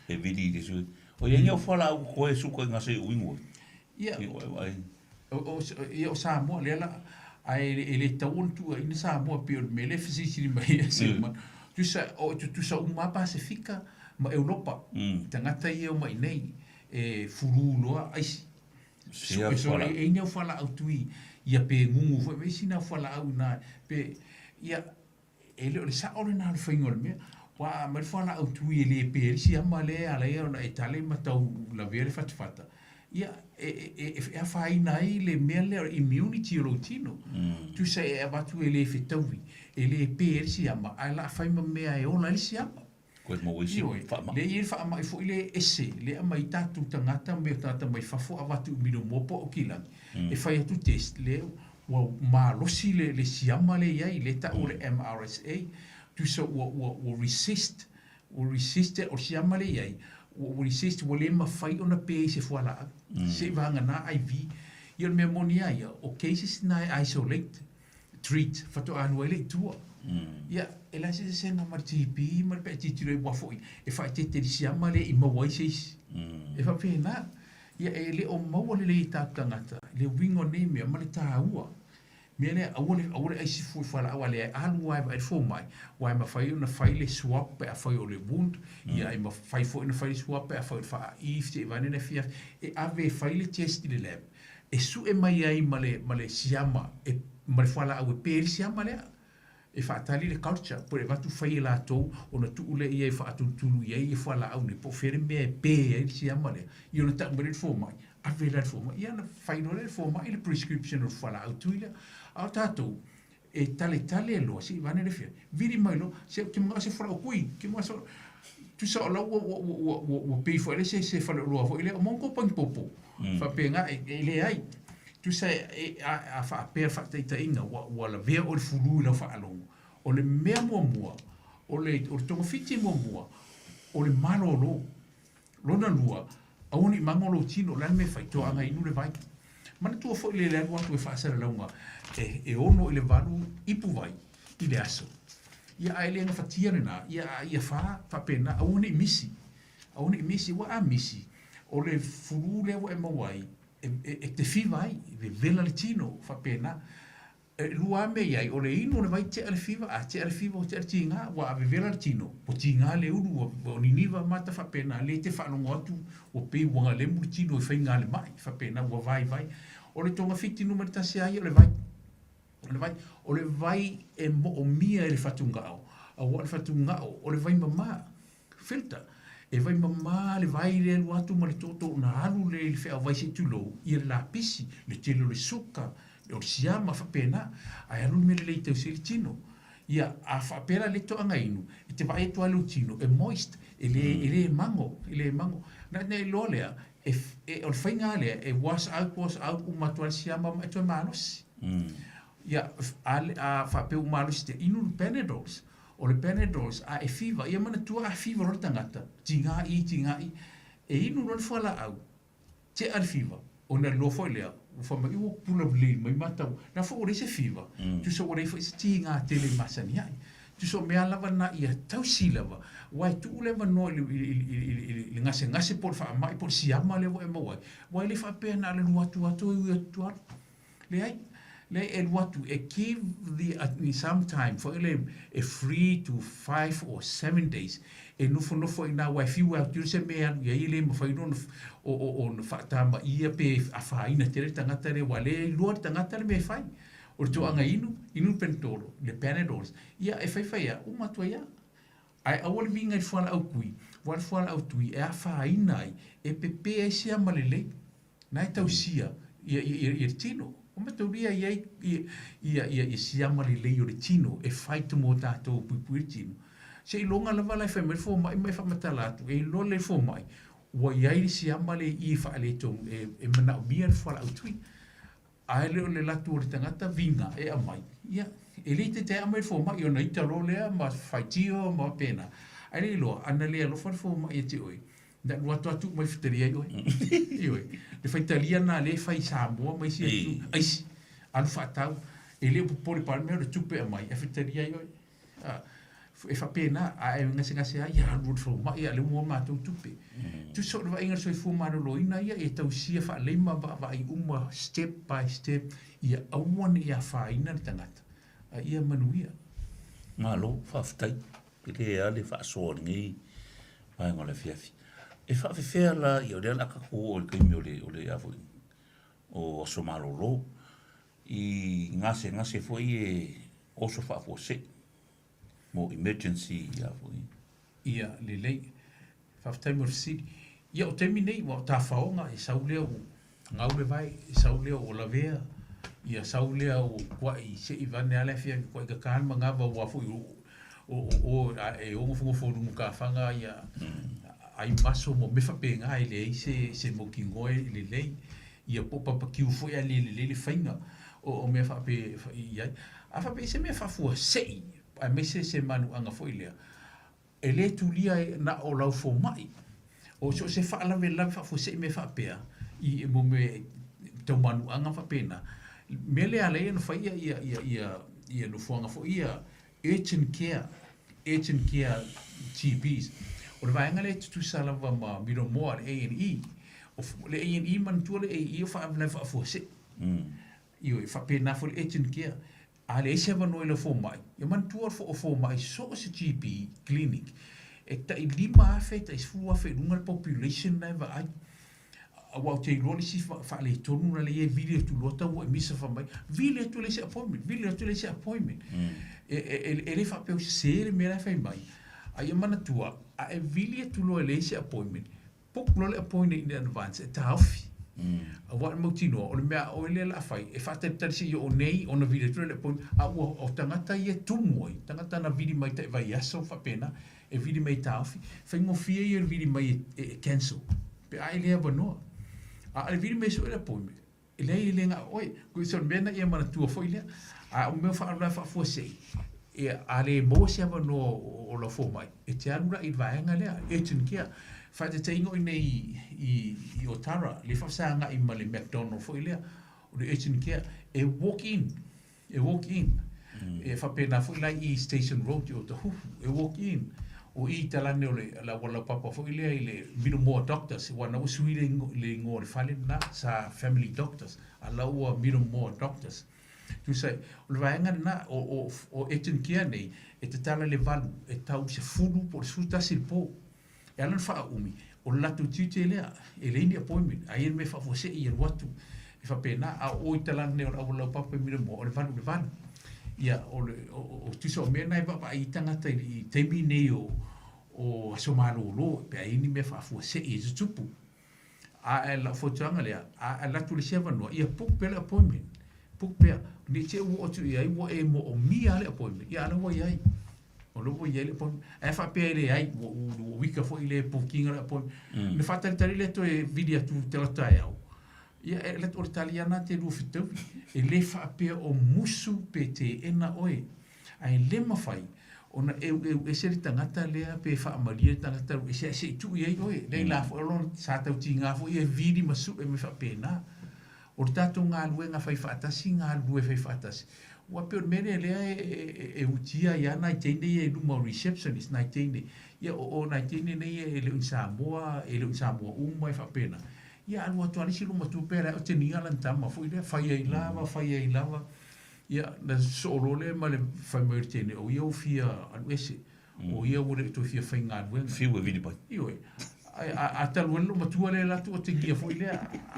Speaker 1: e vili de su o ia nyo fa la ko e su ko ngase wingo
Speaker 2: ia o sa mo le la ai ele taun tu ina Samoa pe me le fisisi mai se man tu sa uma pacifica ma Europa tangata ia mai nei e furu loa ai so e ina fala autui ia pe ngungu foi me sina fala au na pe ia ele o sa ole na fingol me wa ma fala autui ele pe si amale ala ia na itali matau la vere fatfata ia e fai nai le mele immunity rotino tu sei e batu ele fetawi ele persi ama ala fai ma mea e ona isi ama
Speaker 1: ko mo wisi
Speaker 2: le ir fa ama fo ile ese le ama itatu tangata me tata mai fafo avatu mino mopo o kilang e fai tu test le wa ma losi le siama le ia le ta o le MRSA tu so wo resist o siama le ia o resist o le ma fai ona pe se foala se vanga na IV ia me monia ia o cases na isolate treat fato anuele tua ia ela se na martipi mar pe titire wa foi e fa te siama le I mawai se e fa pena ia ele o mawale le tangata le wingo ne me ma le taua mene awole ai si fu fala awale alu wa fo mai wa ma fai una file swap pe fai o le bund ia ma fai fo una file swap pe fai fa if te vanene fia e ave file test le lab e su e mai ai male siama e ma le whala au e pēri si ama lea, e whaatali le culture, po e watu whai e la tau, o na tu ule ia e whaatutulu ia e whala au ne, po where mea e pē e si ama lea, i ona ta umere le fōmai, a vela le fōmai, ia na whaino le fōmai, le prescription o whala au tui lea, au tātou, e tale e loa, si vane le fia, viri mai lo, se ke mga se whala o kui, ke mga so, tu sa ola ua pei fo ele se whala o loa fo ele, o mongo pang popo, whapenga e le ai, tu sa a whaapea whaataita inga, wa la vea o le fulu ila whaalongo, o le mea mua, o le tonga fiti mua, o le malo lo, lona lua, auni mangolo tino, lan me whaitoa anga inu le vai, mana tua fo ile le watu e whaasara launga, e ono ile valu ipu vai, ile aso. Ia aile anga whatiare na, ia whapena, auni misi, wa a misi, o le furu lewa e mawai, e te whiwa ai, le vela le tino, whapena, lua me iai, o le ino le vai te ale whiwa, te ale whiwa o te ale tinga, wa ave vela le tino, po tinga le uru, o niniwa mata whapena, le te whanongo atu, o pei wanga le mu le tino, e whainga le mai, whapena, wa vai, o le tonga fiti numeri tasi ai, o le vai e mo o mia e le whatunga au, a wa le whatunga au, o le vai mama, filter, e vai mama le vai le alu atu ma le toto na alu le whea vai se tulo, i le lapisi, le telo le suka, o le siama whapena, ai alu me le leitau se le tino, ia a whapera le to anga inu, e te vai e to alu tino, e moist, e le mango, na ne lo lea, e o le whainga lea, e wash out umatua le siama ma e to e manosi. Ia a whapeu manosi te inu le Panadols, o le Panadols a e fiva, ia mana tua a fiva ro tangata, tingai, e inu no le whala au, te al fiva, o na lofo lea, o whama iwa pula blin, mai matau, na fo ore se fiva, tu so ore fo se tinga tele masani ai, tu so mea lava na ia tau si lava, wai tu leva no i ngase por wha mai, por siama lewa e mawai, wai le whapea na le luatu le ai, le e luatu, e give some time, for a 3 to 5 or 7 days, e nofo ina wai fiwa, tu se mea, ia i le mawhaino o whaatama ia pe a whaina tere tangata re, wale lua tangata le me whai, o to anga inu pentolo, le Panadols, ia e whaiwhaia, umatua ia, ai awal vinga i whala au kui, wal whala au tui, e a whaina ai, e pepe e sia malele, nai tau sia, ia tino, o matauria ia sia malele o le tino, e whaitu mo tātou pui tino. Se i longa lava lai whaimai fo mai whamatalatu, e lo le fo mai, wa iai si amale i whaale tong, e mana o mia le whala au tui, ai leo le latu o le tangata vinga e amai, ia, e le te amai fo mai, o na ita lo lea, ma whaitio, ma pena, ai le loa, ana lea lo whare fo mai e te oi, na watu atu mai whitaria i oi, le whaitalia na le whai Samoa, mai si atu, aisi, anu whaatau, e le pupori palmeo le tupe amai, e whitaria i oi, e whapena, a e ngase ai, ia alu fo mai, a le mua mātou tupe. Tu so wa inga Soifua Manuia ia, e tau sia wha leima wa i uma step by step, ia awan ia whaina le tangata. Ia Manuia.
Speaker 1: Malo, whaftai, pile ale Faasoa ngi, mai ngole fiafi. E whawhewhea la, i o rea laka ko o le kaimi o le avoi, o Somalolo, i ngase foi e oso whawhose, mo emergency ia foi.
Speaker 2: Ia le lei, whaftai mo risiri. Ia o temi nei, wa ta whaonga e saulea o ngau le vai, e saulea o la vea, ia saulea o kua i se i vane ale fia, kua i ka kānma ngā wa wafu i e ongo fungo fōrungu ka whanga ia, ai maso mo me whapenga i le se mo ki ngoe i le lei, ia popapa kiu foi a le whainga, o me whape i ai. A whape se me whafua sei, ai me se manu anga foi lea, e le tulia na o lau fo mai, o so se whaalawe whafu sei me whapea, i mo me tau manu anga whapena, me lea lea no whaia ia no fuanga fo ia, urgent care GPs, o le vaenga le tutu salawa ma miro moa le A&E, le A&E mantua le A&E o whaamla whafu sei, io e whapena fo le urgent care, a le ese vanoe le fo mai, ia mantua fo mai, so se GP clinic, e ta i lima afe, ta i sfu afe, lunga le population na eva ai, wa te lo si fa le tonu na le video tu lo ta wa misa fa mai video tu le se appointment e le fa pe se me la fa mai ai mana tua a video tu lo le se appointment pok lo le appointment in advance ta hafi a wa mo tino o le mea o le la fai e fa te si o nei ona video tu le appointment a o tangata ia tu moi tangata na video mai te vai aso fa pena e video mai ta hafi fa ngo fia ia video mai cancel pe ai le no a viri me so le appointment ele nga oi ku so mena ia mana tua foi le a o meu fa fo sei e a le mo se va no o lo fo mai e te alura i vai nga le e tin kia fa te ingo nei i Otara le fa sa nga i male McDonald foi le o le e tin kia e walk in e fa pena foi la i Station Road o te hu e walk in o i talane o le la wala papa fo ile ile mino mo doctors wana o sui le ngor fale na sa family doctors ala o mino mo doctors tu sai o vai ngana o etin kia nei e te tala le valu e tau se fulu por suta silpo e alan fa umi o la tu tite le e le ni appointment ai me fa fo se i watu e fa pena a o i talane o wala papa mino mo o le valu ia o tuso mena e papa i tangata i temi nei o so malolo pe ai ni me fa fu se i tupu a la fotanga le a la tu le seva no ia puk pe appointment puk pe ni che o tu ia o e mo o mi ale appointment ia la wo ia o lo wo ia le appointment e fa pe le ai o wika fo ile booking le appointment le fa tari le to e video tu te la tai au ia le to italiana te lu fitu e le fa pe o musu pe te ena oe ai le mafai ona e se tangata le pe fa amalia tangata e se tu ia oe le la fo lo sa tau tinga fo ia vidi masu e me fa pena o tato nga luenga fai fa atasi nga lue fai fa atasi wa pe mene le e utia ia na tende e no receptionist na tende ia o na tende nei e le Samoa uma e fa pena ia anu atu alisi luma tu pera o te ninga lantama fo ile fai ai lava ia na solo le ma le fai mai tene o ia fia anu ese o ia o le to fia fai nga wen
Speaker 1: fiu e vidi pai
Speaker 2: ioi a talu lo ma tu le la tu o te gia fo ile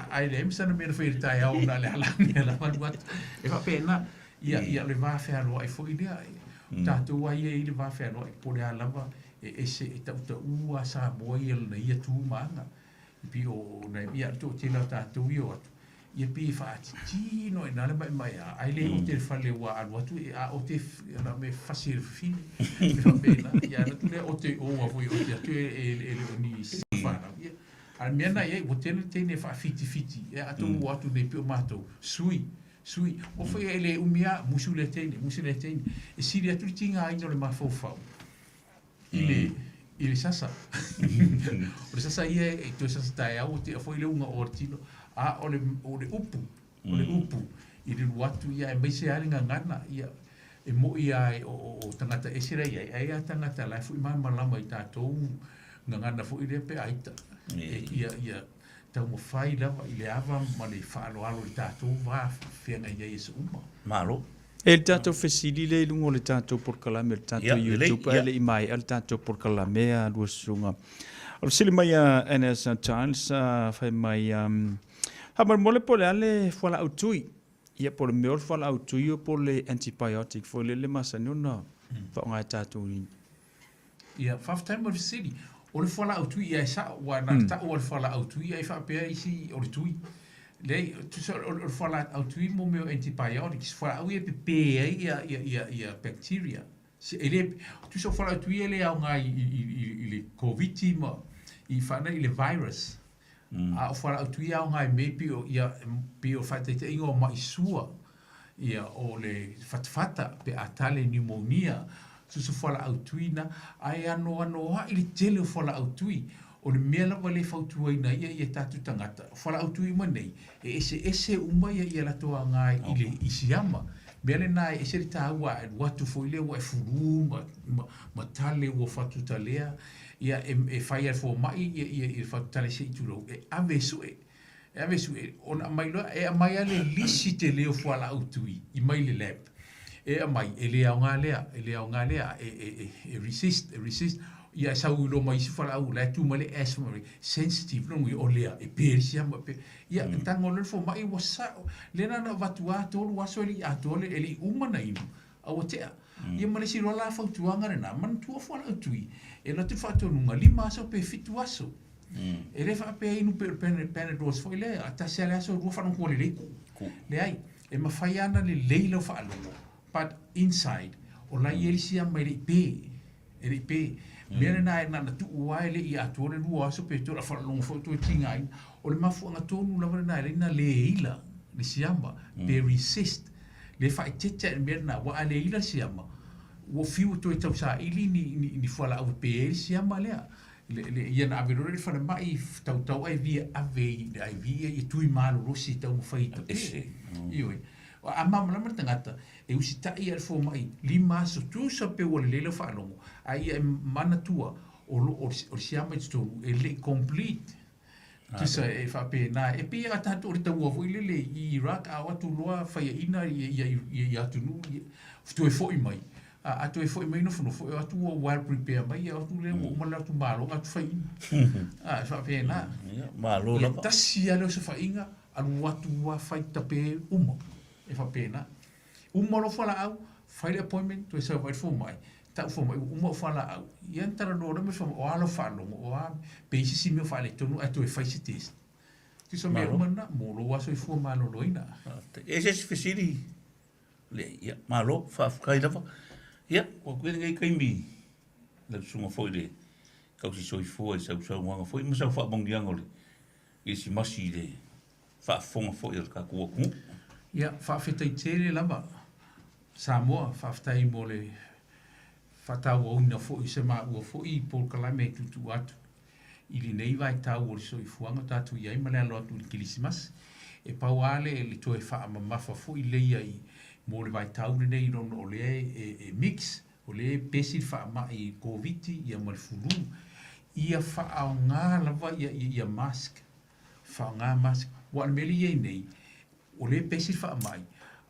Speaker 2: ai le msa na me fai tai au na le ala la ma wat e fa pena ia le va fa lo ai fo ile tatu ai le va fa lo po le lava e se e tau ua sa boi le ia tu manga pi o na ia to te la tatu io ia pi fa ti no na le mai ai le o te fa le wa al tu a o te na me facile fin fa bene ia na tu le o te o wa foi o te tu e ni fa al mena ia o te ne fa fiti e atu o tu ne pi o mato sui o foi ele umia musule tene e si le tu tinga ai no le mafo ile sasa o sasa ia e tu sasa tai au te foi le unha ortino a o le upu ile watu ia e maise ale ngana ia e mo ia o tangata esira ia ai tangata la fu ma malama i tatou ngana fu ile pe aita ia tau mo fai lava ile ava ma le falo alo i tatou va fianga ia ese uma
Speaker 1: malo
Speaker 3: e tatou fesili le lungo le tatou por kalame le tatou YouTube ele i mai al tatou por kalame a lusunga o sili mai a NS Charles fai mai ha mole pole ale fola utui ia por meor fola utui o por le antibiotic for le masanuna fa nga tatou
Speaker 2: ia time of city o le fola utui ia sa wa na ta o le fola utui ia fa pe isi o le tui le tu so o fola utui mo me antibiotics fola u pe ia bacteria se ele tu so fola utui ele au nga i covid mo i fa na ile virus a fola utui au nga me pi o fa te ingo mai sua ia o le fatfata pe atale pneumonia su fola autuina ai ano ile tele fola autui o le mela wale fautua ina ia tatu tangata fola autui manei ese uma ia la toa ngai ile isiama bele na ese rita wa watu fo ile wa furu ma tale wo fatu talea ia e fire for mai ia fatu tale se tulo avesu ona mai lo mai ale lisi te leo fola autui i mai le lab mai ele au ngalea e resist ia sau lo mai si fala au la tu male asthma sensitive no o lea e persia ma pe ia tango le fo mai wasa le na vatua to waso li atole eli umana inu au te ia male si rola fa tuanga na man tu fo na tui e la tu fa to nunga lima so pe fitu aso e le fa pe inu pe dos fo le ata se le aso ru fa no ko le le ai e ma faiana le leilo fa alo but inside o la yelsia mai le pe Mera na tu uai le i atore lua aso pe tora wha longa fo tu tingai o le mafu anga tonu la na le ila le siamba pe resist le fa tete mera na wa le ila siamba wo fiu to tau sa ili ni fala au pe siamba le ia na avero le fa mai tau ai via ai via i tui malo rosi tau fai to ioi a mama la tangata e usita ia fo mai lima so tu sa pe o le fa longo ai mana tua o siama to e le complete tu sa e fa pe na e pe ata to ta wo le i Iraq a watu loa fa ina ia tu nu tu e fo mai a tu e fo mai no fo atu o well prepare mai a tu le mo mala tu malo a tu fa a fa pe na
Speaker 1: malo la
Speaker 2: ta sia lo so fa inga al watu wa fa ta pe e fa pena lo fala au file appointment to sa vai fo mai ta fo mai fala au ia Talanoa me fo o alo falo o a pe si me fale to no ato e fai si test ti so me mana mo lo wa so fo malo loina
Speaker 1: e se facili le ia malo fa kai da ia o ku ngai kai mi le sunga fo le ka si Soifua e sa wanga fo mo sa fa bong diangole e si masi le fa fonga fo il ka ku
Speaker 2: ia whawhetai tere lama Samoa whawhetai mo le whatau o ina fo i se maa ua fo i pol kalame tutu atu i li nei vai tau o le Soifuanga tatu iai ma le alo atu li kilisimas e pau ale e le toe wha mamafa fo i leia i mo le vai tau le nei non o le e mix o le pesi wha ma i COVID ia ma le fulu ia wha o ngā lava ia mask wha o ngā mask wa meli iei nei o le pesi fa mai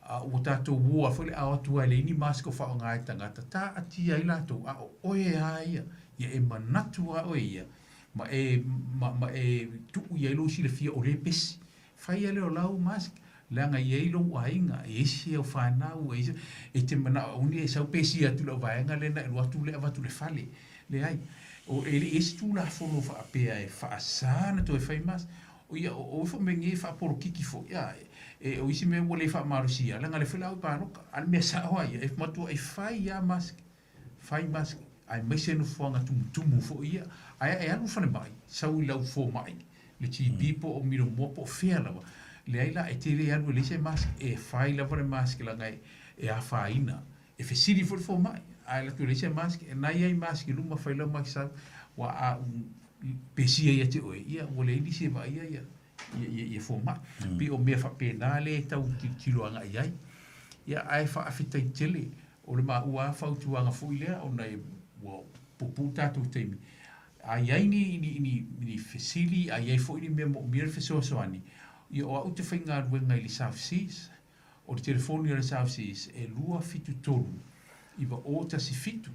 Speaker 2: o tato wo fa le a tu le ni masko fa nga tangata ta ati ai la to o e ai ia e manatu o ia ma e tu ia lo si le fia o le pesi fa ia le o lau mask la nga ia lo ai nga e si o fa na o e te mana uni e sa pesi atu lo va nga le na lo atu le va tu le fale le ai o ele estu la fo no fa pe ai fa sana to e fa mas o ia o fo mengi fa por kiki fo ia e o isi me wole fa marusia la ngale fela pa no al me sa ho ia e matu e fai ya mask ai me se no fo nga tumu fo ia ai alu fa mai sa u lau fo mai le chi pipo o miro mo po fela le ai la e te le alu le se mask e fai la for mask la ngai e a faina e fe siri fo mai ai la tu le se mask e nai ai mask lu ma fai la mai sa wa a pesia ia te oe ia wole ni se vai ia fo ma pi o me fa penale tau tilo anga ia ia ai fa afita tele o le ma ua fa tu anga fo ile o nei wo puputa tu temi ai ni fesili ai fo ni me mir feso soani ia o te finga wenga i South Seas o le telefoni le South Seas e lua fitu tolu iba o ta si fitu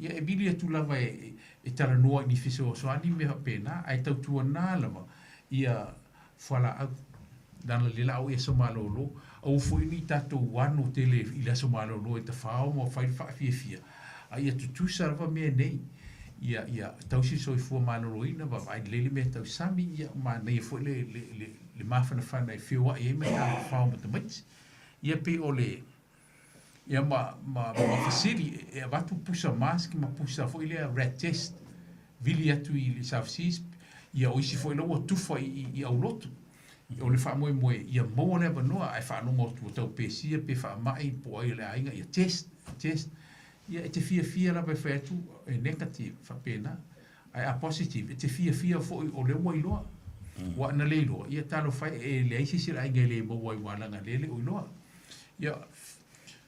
Speaker 2: ia e bili tu lava e Talanoa ni fiso so ani me pena ai tau tu na lava ia fala dan le la o e so malolo o foi ni tato wano tele i la so malolo e te fao mo fai fia ai tu serva me nei ia tau si Soifua malolo ina va ai le me tau sami ia ma nei foi le mafana fana e fiwa e me ta fao mo te mits ia pe ole ia ma fasili e watu pusa mask ma pusa foi le red test vili atu i le South Seas ia o isi foi lo tufa i au lotu o le fa mo ia mo le va no ai fa no mo tu tau pesia pe fa mai po ai le ainga ia test ia te fia la pe fetu e negative fa pena ai a positive te fia foi o le mo ilo wa na le lo ia talo fa e le isi sira ai le mo wa wala nga le o ilo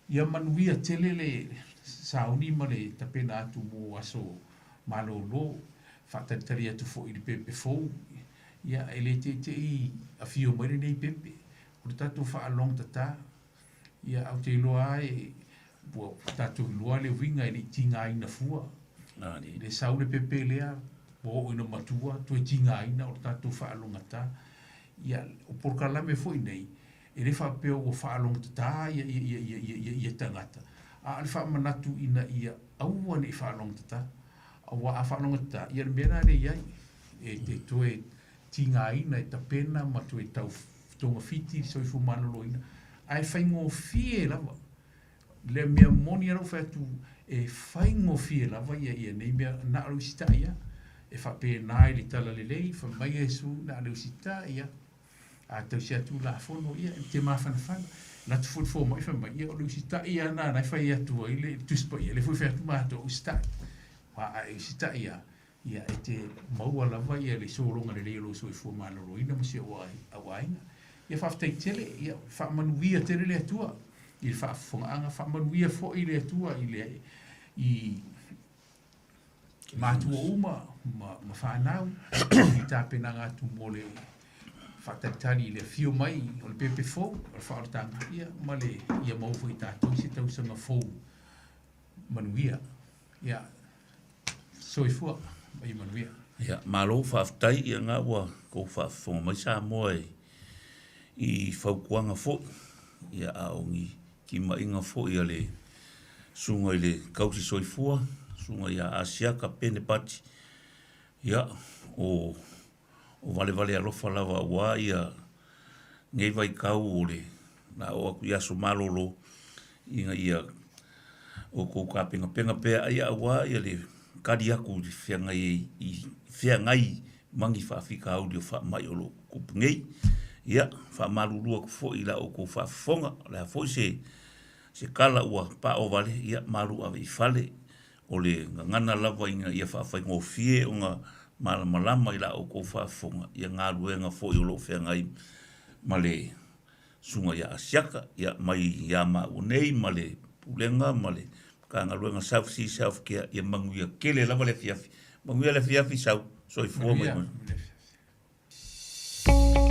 Speaker 2: ia Manuia telele sauni ma le tapena atu mo aso malolo fatatari tu fo i pepe fo ia ele te a fio mare nei pepe o tatu fa along tata ia au te loa e bo tatu loa le winga i tinga ina fua Le sau le pepe lea, o ina matua, tu e tinga aina o tātou whaalongata. Ia, o porkalame foi nei, e le whapeo o whaalongata ia tangata. A le whamanatu ina ia aua ne whaalongata. Awa a whaalongata, ia le mena le iai, e te toe tinga aina e tapena, ma tu e tau tonga fiti, Soifua Maloloina. Ai whaingo fie lava. Le mea moni arau whatu e whaingo fie lava ia nei mea na alu sita ia. E whape nai le tala le lei, whamai esu na alu sita ia. A tau si atu la fono ia, te mawhanawhana. Na tu fwrfo mai whamai ia, alu sita ia na nai whai atu ai le tuspa ia, le fwy whatu mato o sita. Wa a sita ia, ia e te maua lava ia le soronga le leilo Soifua Maloloina, ma se awainga. Ia whaftai tele, ia whamanuia tele le atua. I le whaafongaanga, whamanuia fo i le atua, i mātua uma, ma whanau, i tāpena ngātu mō le whataitari le fio mai, o le pepe fōu, o le whaoratanga ia, ma le ia maufo i tātou, se tausanga fōu manuia. Ia, Soifua, mai manuia.
Speaker 1: Ia, malo whaftai ia ngā ua, ko whaafonga mai Samoa i whaukuanga fōu, ia aongi ki mainga fōu ia le sunga i le kausi Soifua, sunga ia asiaka pene pati. Ia, o vale alofa lava ua ia ngei vai kau o le na o aku ia so malolo inga ia o ko ka penga pea ia ua ia le kadi aku whiangai mangi whaafika audio wha mai olo kupungei. Ia, wha malulua ku fo ila o ko whaafonga, le fo se kala ua pa o vale, ia malu awe i fale, o le ngana lava inga ia whaafai ngofie o ngā malama ila o ko whaafonga, ia ngā ruenga fo i olo whiangai, ma le sunga ia asiaka, ia mai ia ma unei, ma le pulenga, ma le ka ngā ruenga self-care, ia manguia kele lava le fiafi, manguia le fiafi sau, Soifua mai.